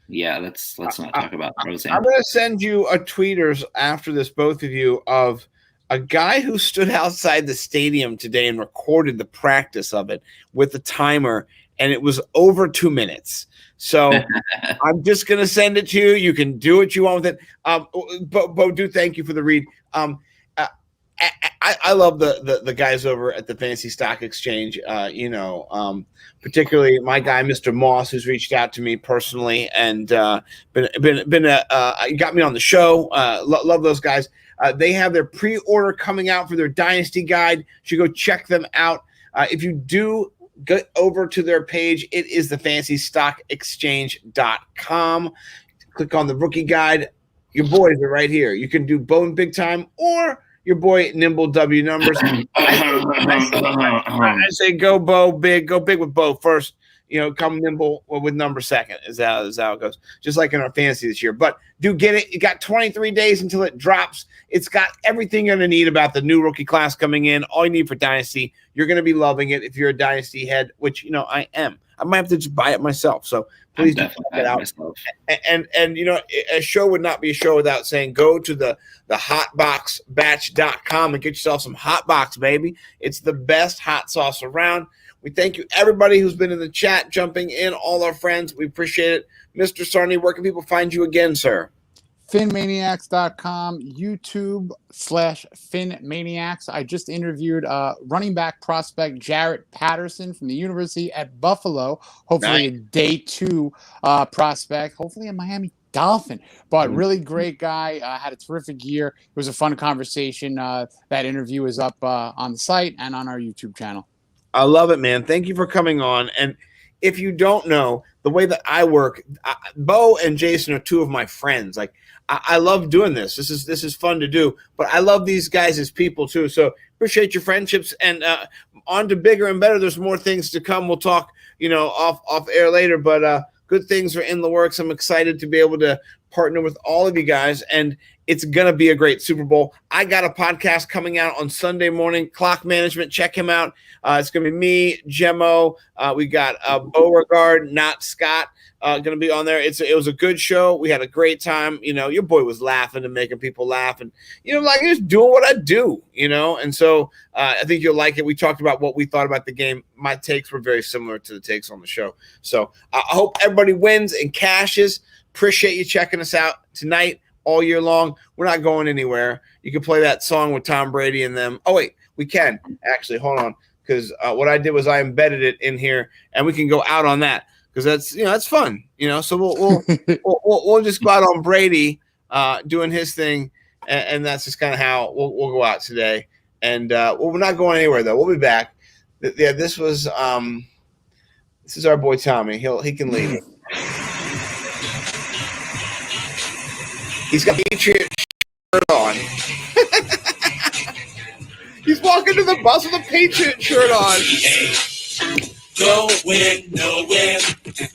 Yeah, let's not talk about Roseanne. I'm going to send you a tweeters after this, both of you, of a guy who stood outside the stadium today and recorded the practice of it with the timer, and it was over 2 minutes. So I'm just going to send it to you. You can do what you want with it. Bo, thank you for the read. I love the guys over at the Fantasy Stock Exchange. Particularly my guy, Mr. Moss, who's reached out to me personally and got me on the show. Love those guys. They have their pre-order coming out for their Dynasty Guide. You should go check them out. If you do get over to their page, it is the fantasystockexchange.com. Click on the rookie guide. Your boys are right here. You can do Bone Big Time or your boy Nimble W Numbers. I say go Bo big. Go big with Bo first. Come Nimble with number second is how it goes. Just like in our fantasy this year. But do get it. You got 23 days until it drops. It's got everything you're going to need about the new rookie class coming in. All you need for Dynasty. You're going to be loving it if you're a Dynasty head, which, I am. I might have to just buy it myself. So please check it out. And a show would not be a show without saying go to the hotboxbatch.com and get yourself some hot box, baby. It's the best hot sauce around. We thank you, everybody who's been in the chat, jumping in, all our friends. We appreciate it. Mr. Sarney, where can people find you again, sir? FinManiacs.com, YouTube/FinManiacs. I just interviewed running back prospect Jarrett Patterson from the University at Buffalo. Hopefully a day 2 prospect. Hopefully a Miami Dolphin. But really great guy. Had a terrific year. It was a fun conversation. That interview is up on the site and on our YouTube channel. I love it, man. Thank you for coming on. And if you don't know, the way that I work, Bo and Jason are 2 of my friends. Like, I love doing this. This is fun to do. But I love these guys as people, too. So appreciate your friendships. And on to bigger and better. There's more things to come. We'll talk, off air later. But good things are in the works. I'm excited to be able to partner with all of you guys. And it's going to be a great Super Bowl. I got a podcast coming out on Sunday morning, Clock Management. Check him out. It's going to be me, Gemmo. We got Beauregard, not Scott, going to be on there. It was a good show. We had a great time. Your boy was laughing and making people laugh. And, just doing what I do, And so I think you'll like it. We talked about what we thought about the game. My takes were very similar to the takes on the show. So I hope everybody wins and cashes. Appreciate you checking us out tonight. All year long. We're not going anywhere. You can play that song with Tom Brady and them. Oh, wait, we can. Actually, hold on. Because what I did was I embedded it in here, and we can go out on that. Because that's fun. So we'll just go out on Brady doing his thing, and that's just kind of how we'll go out today. And we're not going anywhere, though. We'll be back. Yeah, this is our boy Tommy. He can leave. He's got Patriot shirt on. He's walking to the bus with a Patriot shirt on. Going nowhere.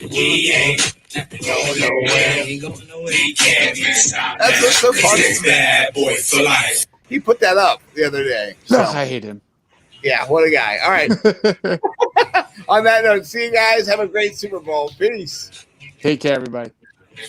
We ain't going nowhere. We can't be stopped. That's what's so funny. It's bad boy for life. He put that up the other day. So. I hate him. Yeah, what a guy. All right. On that note, see you guys. Have a great Super Bowl. Peace. Take care, everybody.